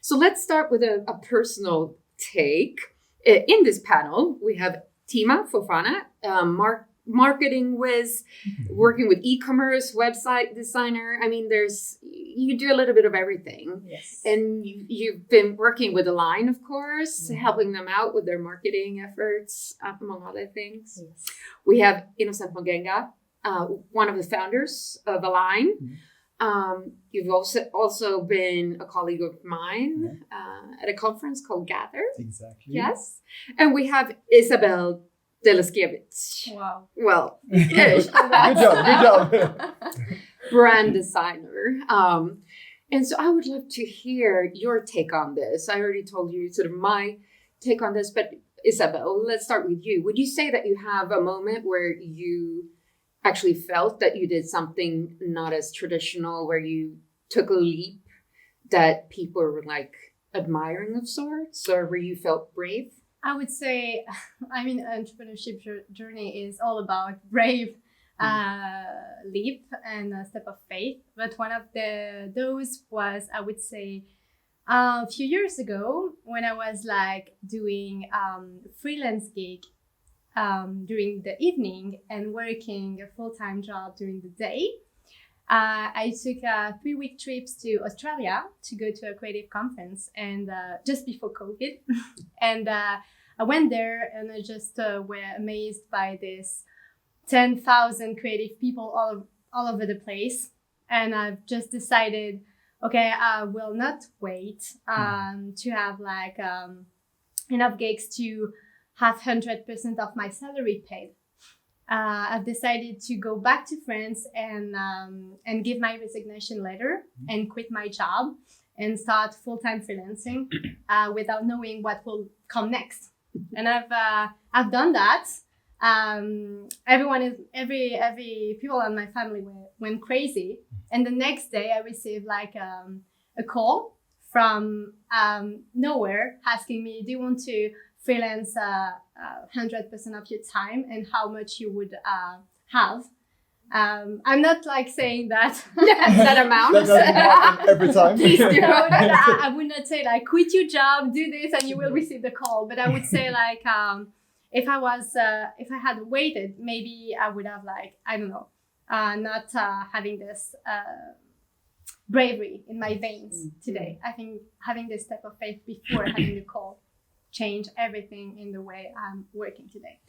So let's start with a personal take. In this panel, we have Tima Fofana, marketing whiz, working with e-commerce, website designer. I mean, you do a little bit of everything. Yes. And you've been working with Aline, of course, helping them out with their marketing efforts, among other things. Yes. We have Innocent Mogenga, one of the founders of Aline. You've also been a colleague of mine at a conference called Gather. Exactly. Yes. And we have Isabel Delaskiewicz. Wow. Well, Good job. brand designer. And so I would love to hear your take on this. I already told you sort of my take on this, but Isabel, let's start with you. Would you say that you have a moment where you actually felt that you did something not as traditional, where you took a leap that people were like admiring of sorts, or where you felt brave? I would say, entrepreneurship journey is all about brave leap and a step of faith. But one of those was, I would say, a few years ago when I was like doing freelance gig during the evening and working a full-time job during the day. I took 3-week trips to Australia to go to a creative conference, and just before COVID. And I went there and I just were amazed by this 10,000 creative people all over the place. And I've just decided, okay, I will not wait to have like enough gigs to have 100% of my salary paid. I've decided to go back to France and give my resignation letter and quit my job and start full-time freelancing without knowing what will come next. And I've done that. Every people in my family went crazy. And the next day I received like a call from nowhere asking me, do you want to freelance 100% of your time and how much you would have? I'm not like saying that that amount. That doesn't happen every time. Please do. I would not say like quit your job, do this, and you will receive the call. But I would say like if I had waited, maybe I would have like not having this bravery in my veins today. I think having this step of faith before having the call changed everything in the way I'm working today.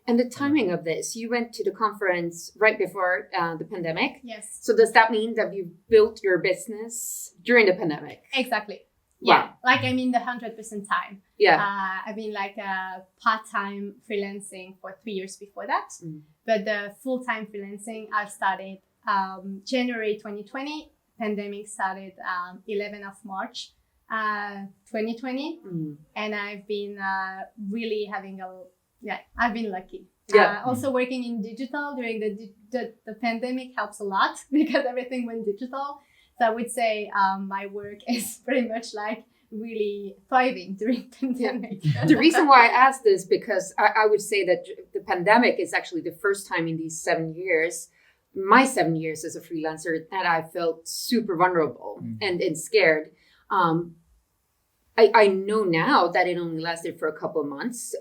And the timing of this, you went to the conference right before the pandemic. Yes. So does that mean that you built your business during the pandemic? Exactly. Wow. Yeah. Like I mean the 100% time. Yeah. I've been like part-time freelancing for 3 years before that. But the full-time freelancing I started January 2020. Pandemic started 11th of March 2020. And I've been really having I've been lucky. Also working in digital during the pandemic helps a lot because everything went digital. So I would say my work is pretty much like really thriving during pandemic. The reason why I asked this because I would say that the pandemic is actually the first time in these 7 years, my 7 years as a freelancer, that I felt super vulnerable and scared. I know now that it only lasted for a couple of months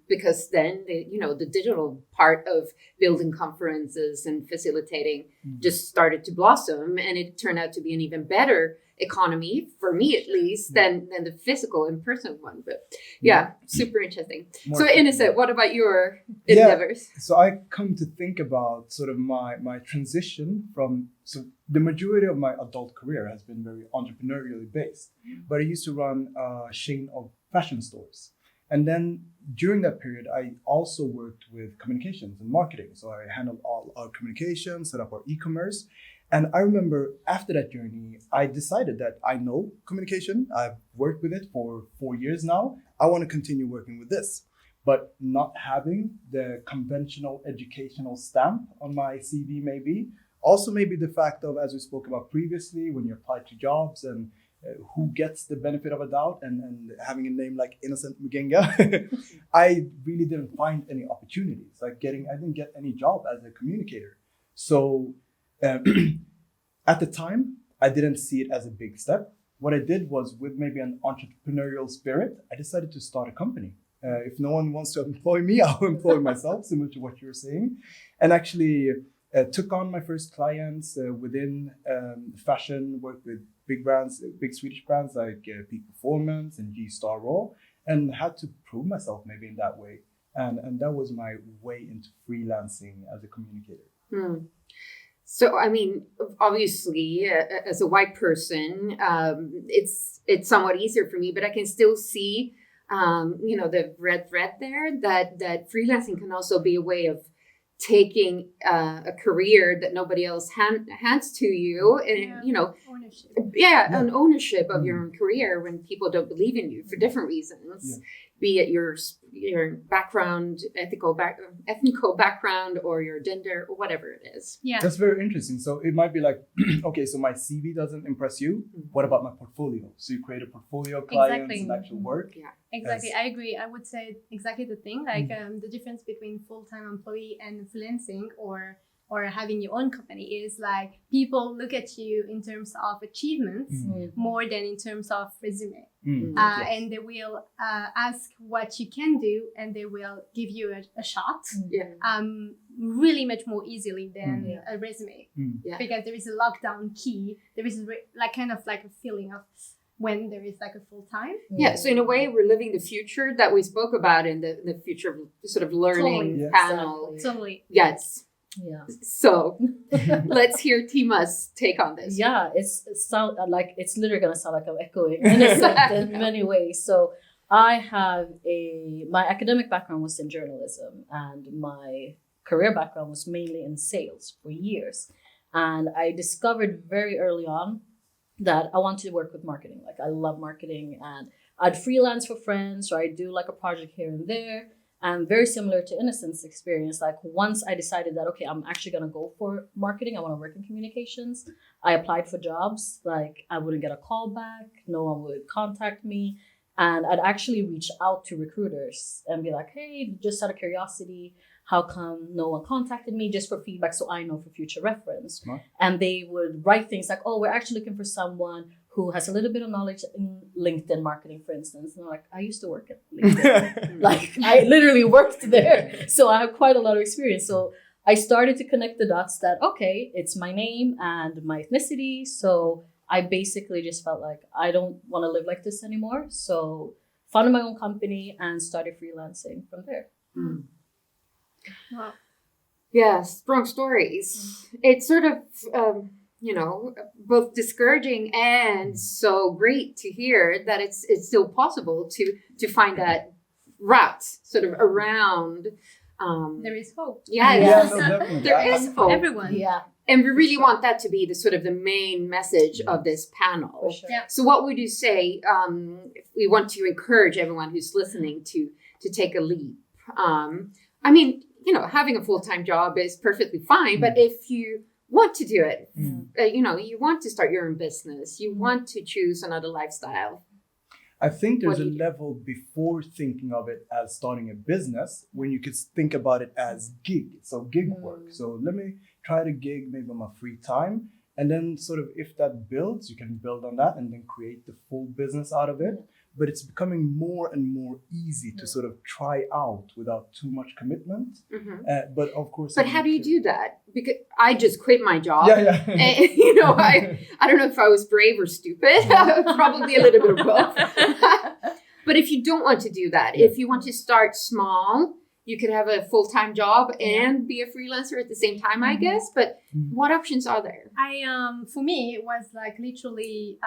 because then the digital part of building conferences and facilitating just started to blossom, and it turned out to be an even better economy for me at least than the physical in-person one. But yeah, super interesting. So Innocent, what about your endeavors? So I come to think about sort of my transition from, so the majority of my adult career has been very entrepreneurially based, but I used to run a chain of fashion stores. And then during that period, I also worked with communications and marketing. So I handled all our communications, set up our e-commerce. And I remember after that journey, I decided that I know communication. I've worked with it for 4 years now. I want to continue working with this, but not having the conventional educational stamp on my CV maybe. Also maybe the fact of, as we spoke about previously, when you apply to jobs and who gets the benefit of a doubt and having a name like Innocent Mugenga, I really didn't find any opportunities. I didn't get any job as a communicator. So at the time, I didn't see it as a big step. What I did was, with maybe an entrepreneurial spirit, I decided to start a company. If no one wants to employ me, I'll employ myself, similar to what you were saying. And actually took on my first clients within fashion, worked with big brands, big Swedish brands like Peak Performance and G-Star Raw, and had to prove myself maybe in that way. And that was my way into freelancing as a communicator. So, I mean, obviously, as a white person, it's somewhat easier for me, but I can still see, the red thread there that freelancing can also be a way of taking a career that nobody else hands to you, and ownership. An ownership of your own career when people don't believe in you for different reasons, be it your background, ethnical background, or your gender, or whatever it is. Yeah, that's very interesting. So it might be like, okay, so my CV doesn't impress you. What about my portfolio? So you create a portfolio of clients and actual work. Yeah, exactly. I agree. I would say exactly the thing. Like the difference between full-time employee and freelancing or having your own company is like people look at you in terms of achievements more than in terms of resume. And they will ask what you can do, and they will give you a shot really much more easily than a resume. Because there is a lockdown key. There is kind of a feeling of when there is like a full time. Yeah. So in a way, we're living the future that we spoke about in the future of sort of learning panel. Totally. Yes. Yeah. So let's hear Tima's take on this. Yeah, it's literally gonna sound like I'm echoing Innocent in many ways. So I have my academic background was in journalism, and my career background was mainly in sales for years. And I discovered very early on that I wanted to work with marketing. Like I love marketing, and I'd freelance for friends, or I'd do like a project here and there. And very similar to Innocent's experience, like once I decided that, okay, I'm actually going to go for marketing, I want to work in communications, I applied for jobs, like I wouldn't get a call back, no one would contact me. And I'd actually reach out to recruiters and be like, hey, just out of curiosity, how come no one contacted me, just for feedback so I know for future reference. Smart. And they would write things like, oh, we're actually looking for someone who has a little bit of knowledge in LinkedIn marketing, for instance. And I'm like, I used to work at LinkedIn. Like I literally worked there. So I have quite a lot of experience. So I started to connect the dots that, okay, it's my name and my ethnicity. So I basically just felt like I don't want to live like this anymore. So founded my own company and started freelancing from there. Wow. Yeah, strong stories. It's sort of, both discouraging and so great to hear that it's still possible to find that route sort of around. There is hope. Yeah, no, definitely. There is hope. Everyone. Yeah. And we really want that to be the sort of the main message of this panel. Sure. Yeah. So what would you say if we want to encourage everyone who's listening to take a leap? I mean, having a full-time job is perfectly fine, but if you want to do it. You want to start your own business. You want to choose another lifestyle. I think there's What a do you do? level before thinking of it as starting a business when you could think about it as gig. So gig work. So let me try to gig maybe on my free time. And then sort of if that builds, you can build on that and then create the full business out of it. But it's becoming more and more easy to sort of try out without too much commitment. But of course, But how do you do that? Because I just quit my job. Yeah. And, I don't know if I was brave or stupid. Probably a little bit of both. But if you don't want to do that, if you want to start small, you could have a full-time job and be a freelancer at the same time, I guess. But what options are there? For me, it was like literally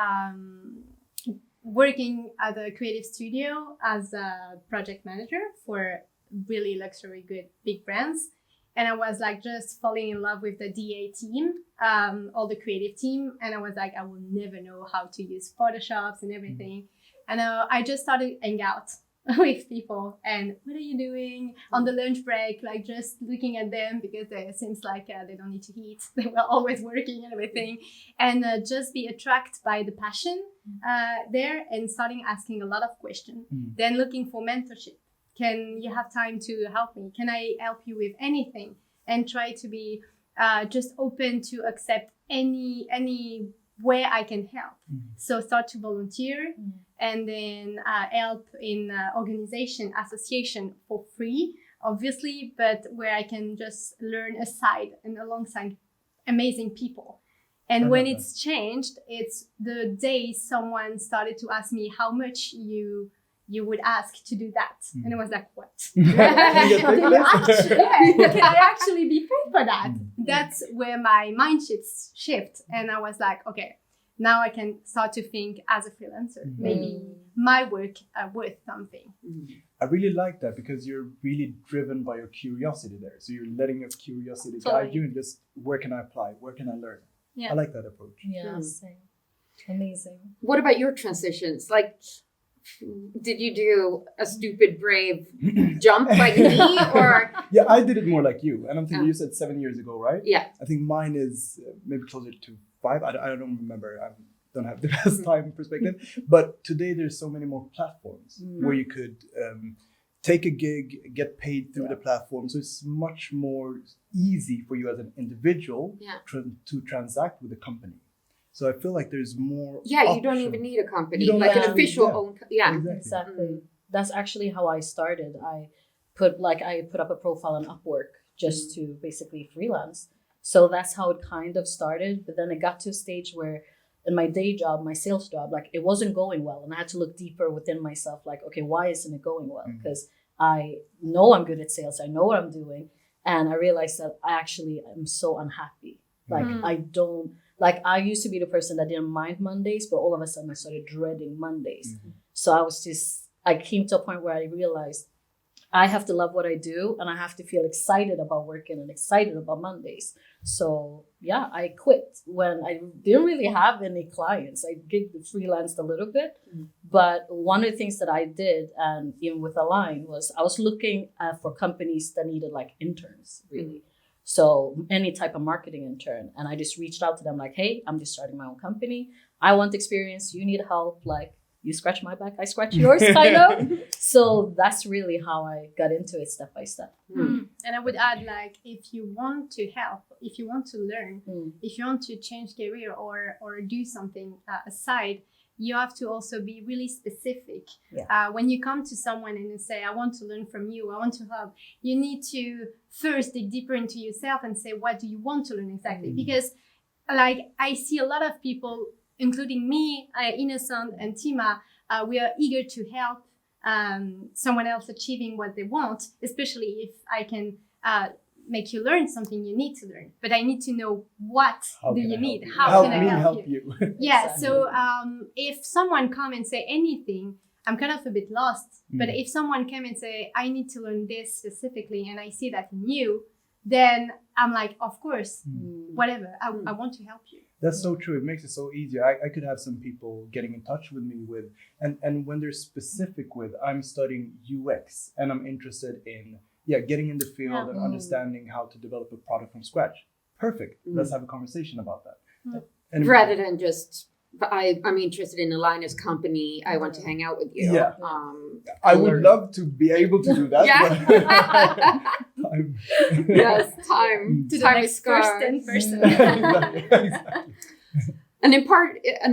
working at a creative studio as a project manager for really luxury good big brands. And I was like just falling in love with the DA team, all the creative team. And I was like, I will never know how to use Photoshops and everything. And I just started hanging out with people and what are you doing on the lunch break, like just looking at them because it seems like they don't need to eat. They were always working and everything, and just be attracted by the passion there and starting asking a lot of questions. Then looking for mentorship. Can you have time to help me? Can I help you with anything? And try to be just open to accept any where I can help. So start to volunteer and then help in organization, association for free, obviously, but where I can just learn aside and alongside amazing people. And when it's changed, it's the day someone started to ask me how much you would ask to do that. And I was like, what? Can I actually be paid for that? That's where my mind shift. And I was like, okay, now I can start to think as a freelancer. Maybe my work worth something. I really like that because you're really driven by your curiosity there. So you're letting your curiosity guide you and just where can I apply? Where can I learn? Yeah. I like that approach. Yeah, same. Amazing. What about your transitions? Like, did you do a stupid brave jump like me, or? Yeah, I did it more like you. And I'm thinking you said 7 years ago, right? Yeah. I think mine is maybe closer to 5. I don't remember. I don't have the best time perspective. But today there's so many more platforms where you could take a gig, get paid through the platform. So it's much more easy for you as an individual to transact with a company. So I feel like there's more. Yeah, you don't even need a company, an official own. Yeah, exactly. That's actually how I started. I put up a profile on Upwork just to basically freelance. So that's how it kind of started. But then it got to a stage where in my day job, my sales job, like it wasn't going well. And I had to look deeper within myself, like, okay, why isn't it going well? Because I know I'm good at sales. I know what I'm doing. And I realized that I actually am so unhappy. Like I used to be the person that didn't mind Mondays, but all of a sudden I started dreading Mondays. So I came to a point where I realized I have to love what I do and I have to feel excited about working and excited about Mondays. So yeah, I quit when I didn't really have any clients. I freelanced a little bit, but one of the things that I did, and even with Aline, was I was looking for companies that needed like interns, really. So any type of marketing intern. And I just reached out to them like, hey, I'm just starting my own company. I want experience. You need help. Like, you scratch my back, I scratch yours, kind of. So that's really how I got into it step by step. And I would add, like, if you want to help, if you want to learn, if you want to change career or do something aside, you have to also be really specific. When you come to someone and you say, I want to learn from you, I want to help, you need to first dig deeper into yourself and say, what do you want to learn exactly? Because like I see a lot of people, including me, Innocent and Tima, we are eager to help someone else achieving what they want, especially if I can make you learn something you need to learn. But I need to know what do you need? How can I help you? Yeah, exactly. So if someone come and say anything, I'm kind of a bit lost. But if someone came and say, I need to learn this specifically, and I see that in you, then I'm like, of course, whatever, I want to help you. That's so true. It makes it so easier. I could have some people getting in touch with me with, and when they're specific with, I'm studying UX and I'm interested in, getting in the field and understanding how to develop a product from scratch. Perfect. Let's have a conversation about that. And Rather than just, I'm interested in Alina's company. I want to hang out with you. Yeah. I would love to be able to do that. Yeah. But Yes, time. To the Time next is scarce. person in person. exactly. An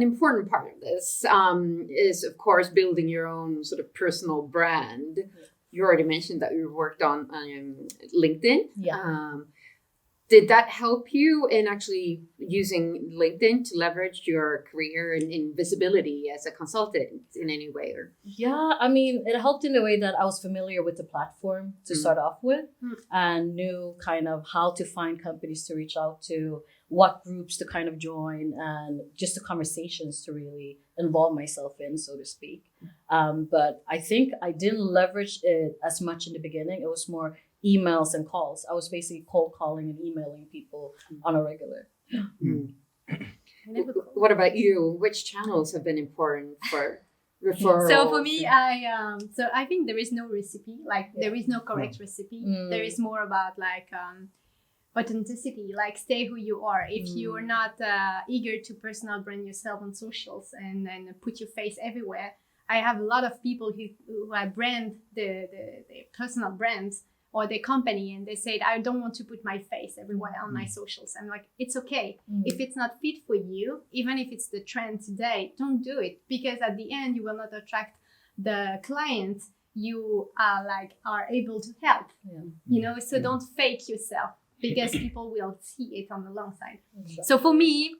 important part of this is, of course, building your own sort of personal brand. You already mentioned that you worked on LinkedIn. Yeah. Did that help you in actually using LinkedIn to leverage your career and visibility as a consultant in any way? Or? Yeah, I mean, it helped in the way that I was familiar with the platform to start off with and knew kind of how to find companies to reach out to, what groups to kind of join, and just the conversations to really involve myself in, so to speak. But I think I didn't leverage it as much in the beginning. It was more emails and calls. I was basically cold calling and emailing people on a regular. What about you? Which channels have been important for referrals? So for me, I think there is no recipe. Like there is no correct recipe. There is more about like authenticity. Like stay who you are. If you are not eager to personal brand yourself on socials and put your face everywhere, I have a lot of people who brand the personal brands or the company, and they said, I don't want to put my face everywhere on my socials. I'm like, it's okay. If it's not fit for you, even if it's the trend today, don't do it, because at the end you will not attract the client you are able to help. So don't fake yourself, because people will see it on the long side. So for me,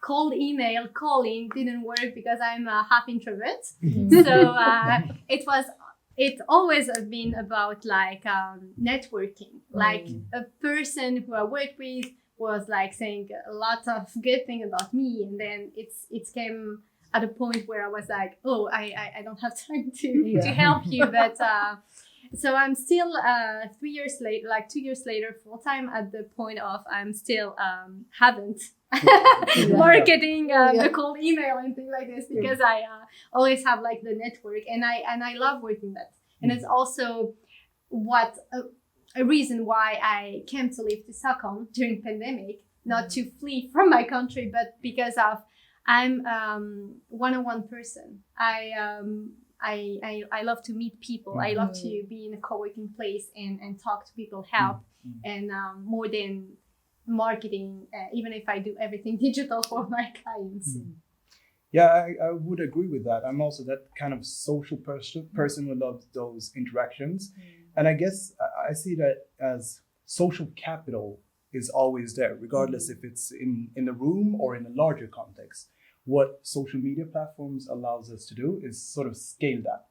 cold email calling didn't work because I'm a half introvert. So it's always been about networking. Like a person who I worked with was saying a lot of good thing about me, and then it came at a point where I was like, oh, I don't have time to help you, but so I'm still 2 years later full time at the point of I'm still haven't marketing the cold email and things like this, because I always have the network, and I love working that. And it's also a reason why I came to live to Stockholm during pandemic, not to flee from my country, but because of I'm one-on-one person. I love to meet people. I love to be in a co-working place and talk to people, help, and more than marketing, even if I do everything digital for my clients. Yeah, I would agree with that. I'm also that kind of social person who loves those interactions. And I guess I see that as social capital is always there, regardless if it's in the room or in a larger context. What social media platforms allows us to do is sort of scale that.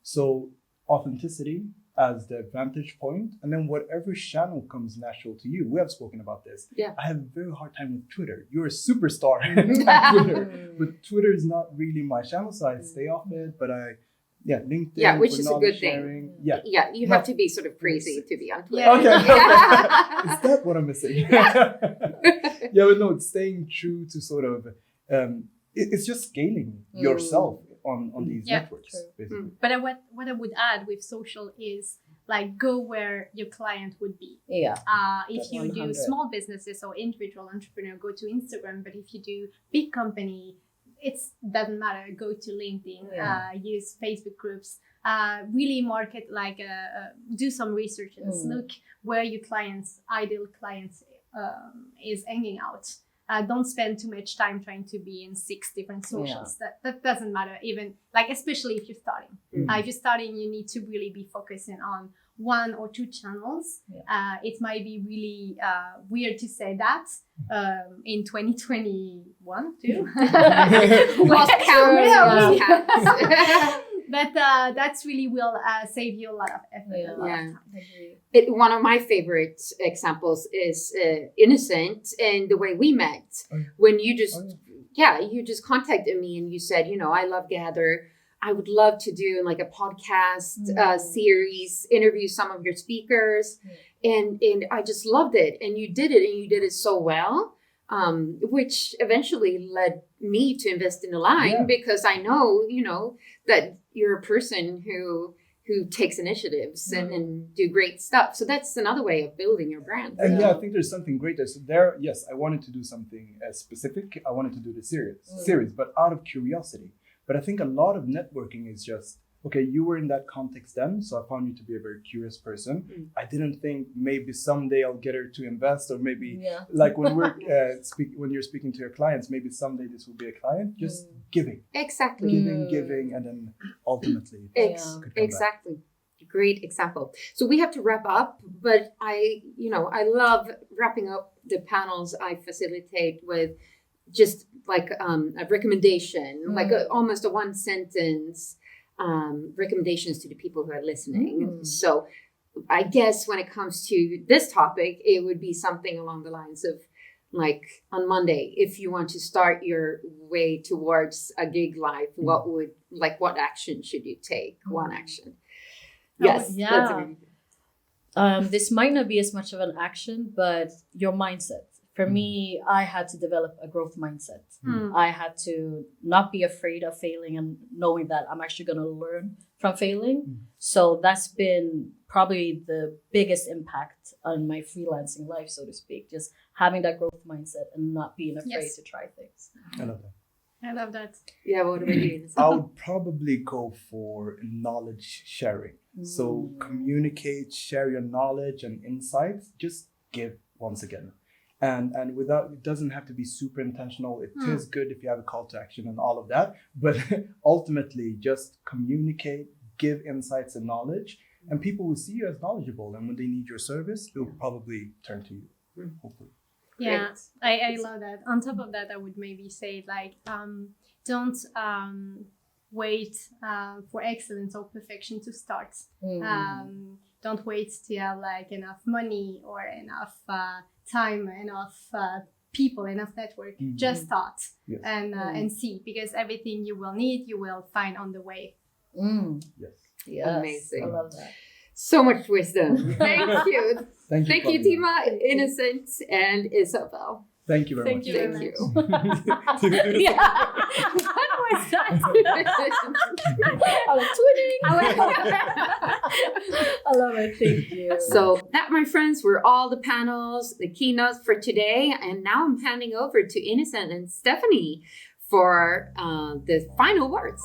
So authenticity as the vantage point, and then whatever channel comes natural to you. We have spoken about this. I have a very hard time with Twitter. You're a superstar at Twitter, but Twitter is not really my channel, so I stay off it. But LinkedIn. Yeah, which is a good sharing. thing. Yeah, you have to be sort of crazy to be on Twitter. Okay. Is that what I'm missing? But no, it's staying true to sort of, it's just scaling yourself on these networks, basically. But what I would add with social is go where your client would be. If you do small businesses or individual entrepreneur, go to Instagram. But if you do big company, it doesn't matter. Go to LinkedIn, use Facebook groups, really market, do some researches, look where your ideal clients is hanging out. Don't spend too much time trying to be in 6 different socials. That doesn't matter, even especially if you're starting. If you're starting, you need to really be focusing on 1 or 2 channels. It might be really weird to say that in 2021 too. Lost count. But that's really will save you a lot of effort. A lot of time. One of my favorite examples is Innocent and the way we met. When you just contacted me and you said, I love Gather. I would love to do a podcast series, interview some of your speakers. And I just loved it. And you did it so well, which eventually led me to invest in Aline, because I know, that you're a person who who takes initiatives and do great stuff. So that's another way of building your brand. And yeah, I think there's something great there. So there, yes, I wanted to do something specific. I wanted to do the series, but out of curiosity. But I think a lot of networking is just, okay, you were in that context then, so I found you to be a very curious person. I didn't think maybe someday I'll get her to invest, or maybe like when we're when you're speaking to your clients, maybe someday this will be a client. Just giving, exactly, giving, and then ultimately, exactly. Great example. So we have to wrap up, but I love wrapping up the panels I facilitate with just like a recommendation, like almost a one sentence. Recommendations to the people who are listening. So I guess when it comes to this topic, it would be something along the lines of like on Monday, if you want to start your way towards a gig life, what action should you take? One action. Yes. This might not be as much of an action, but your mindset. For me, I had to develop a growth mindset. I had to not be afraid of failing and knowing that I'm actually going to learn from failing. So that's been probably the biggest impact on my freelancing life, so to speak. Just having that growth mindset and not being afraid to try things. I love that. I love that. Yeah, what about you? I would probably go for knowledge sharing. So communicate, share your knowledge and insights. Just give once again. And without, it doesn't have to be super intentional. It is good if you have a call to action and all of that. But ultimately, just communicate, give insights and knowledge, and people will see you as knowledgeable. And when they need your service, they'll probably turn to you, hopefully. Yeah, I love that. On top of that, I would maybe say like, don't wait for excellence or perfection to start. Don't wait to have like enough money or enough time, enough people, enough network. Just start and see, because everything you will need, you will find on the way. Yes. Amazing. I love that. So much wisdom. Thank you. Thank you, Tima, Innocent, and Isabel. Thank you very Thank you very much. What was that? I love it. Thank you. So that, my friends, were all the panels, the keynotes for today. And now I'm handing over to Innocent and Stephanie for the final words.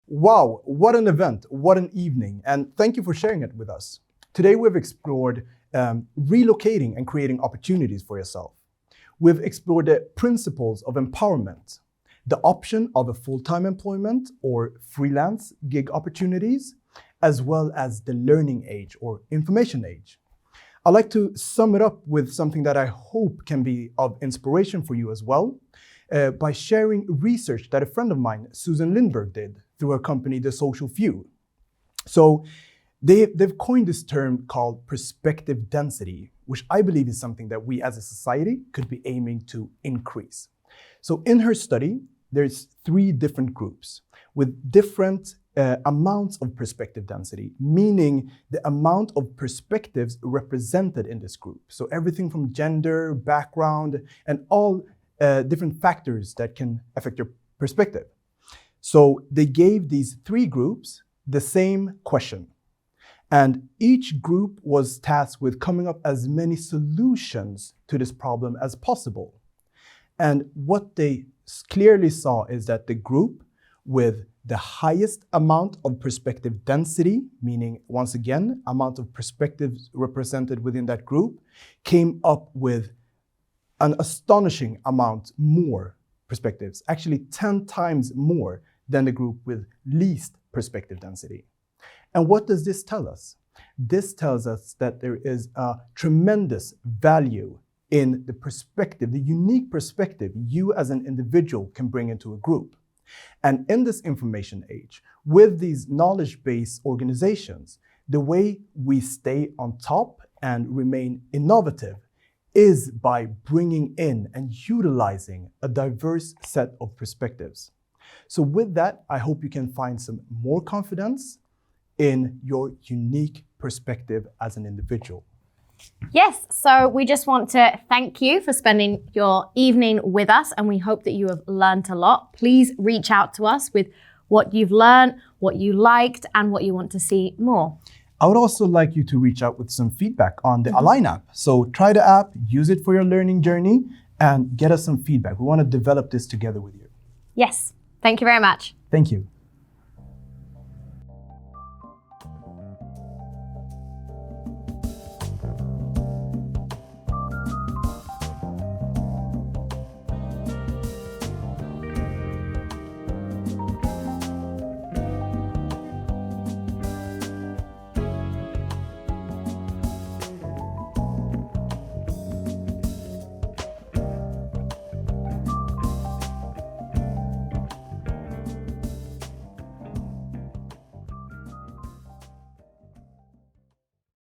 Wow, what an event, what an evening, and thank you for sharing it with us. Today we've explored relocating and creating opportunities for yourself. We've explored the principles of empowerment, the option of a full-time employment or freelance gig opportunities, as well as the learning age or information age. I'd like to sum it up with something that I hope can be of inspiration for you as well, by sharing research that a friend of mine, Susan Lindberg, did through her company, The Social Few. So they've coined this term called perspective density, which I believe is something that we as a society could be aiming to increase. So in her study, there's 3 different groups with different amounts of perspective density, meaning the amount of perspectives represented in this group. So everything from gender, background, and all different factors that can affect your perspective. So they gave these 3 groups the same question. And each group was tasked with coming up as many solutions to this problem as possible. And what they clearly saw is that the group with the highest amount of perspective density, meaning once again, amount of perspectives represented within that group, came up with an astonishing amount more perspectives, actually 10 times more than the group with least perspective density. And what does this tell us? This tells us that there is a tremendous value in the perspective, the unique perspective you as an individual can bring into a group. And in this information age, with these knowledge-based organizations, the way we stay on top and remain innovative is by bringing in and utilizing a diverse set of perspectives. So with that, I hope you can find some more confidence in your unique perspective as an individual. Yes, so we just want to thank you for spending your evening with us, and we hope that you have learned a lot. Please reach out to us with what you've learned, what you liked, and what you want to see more. I would also like you to reach out with some feedback on the Aline app. So try the app, use it for your learning journey, and get us some feedback. We want to develop this together with you. Yes, thank you very much. Thank you.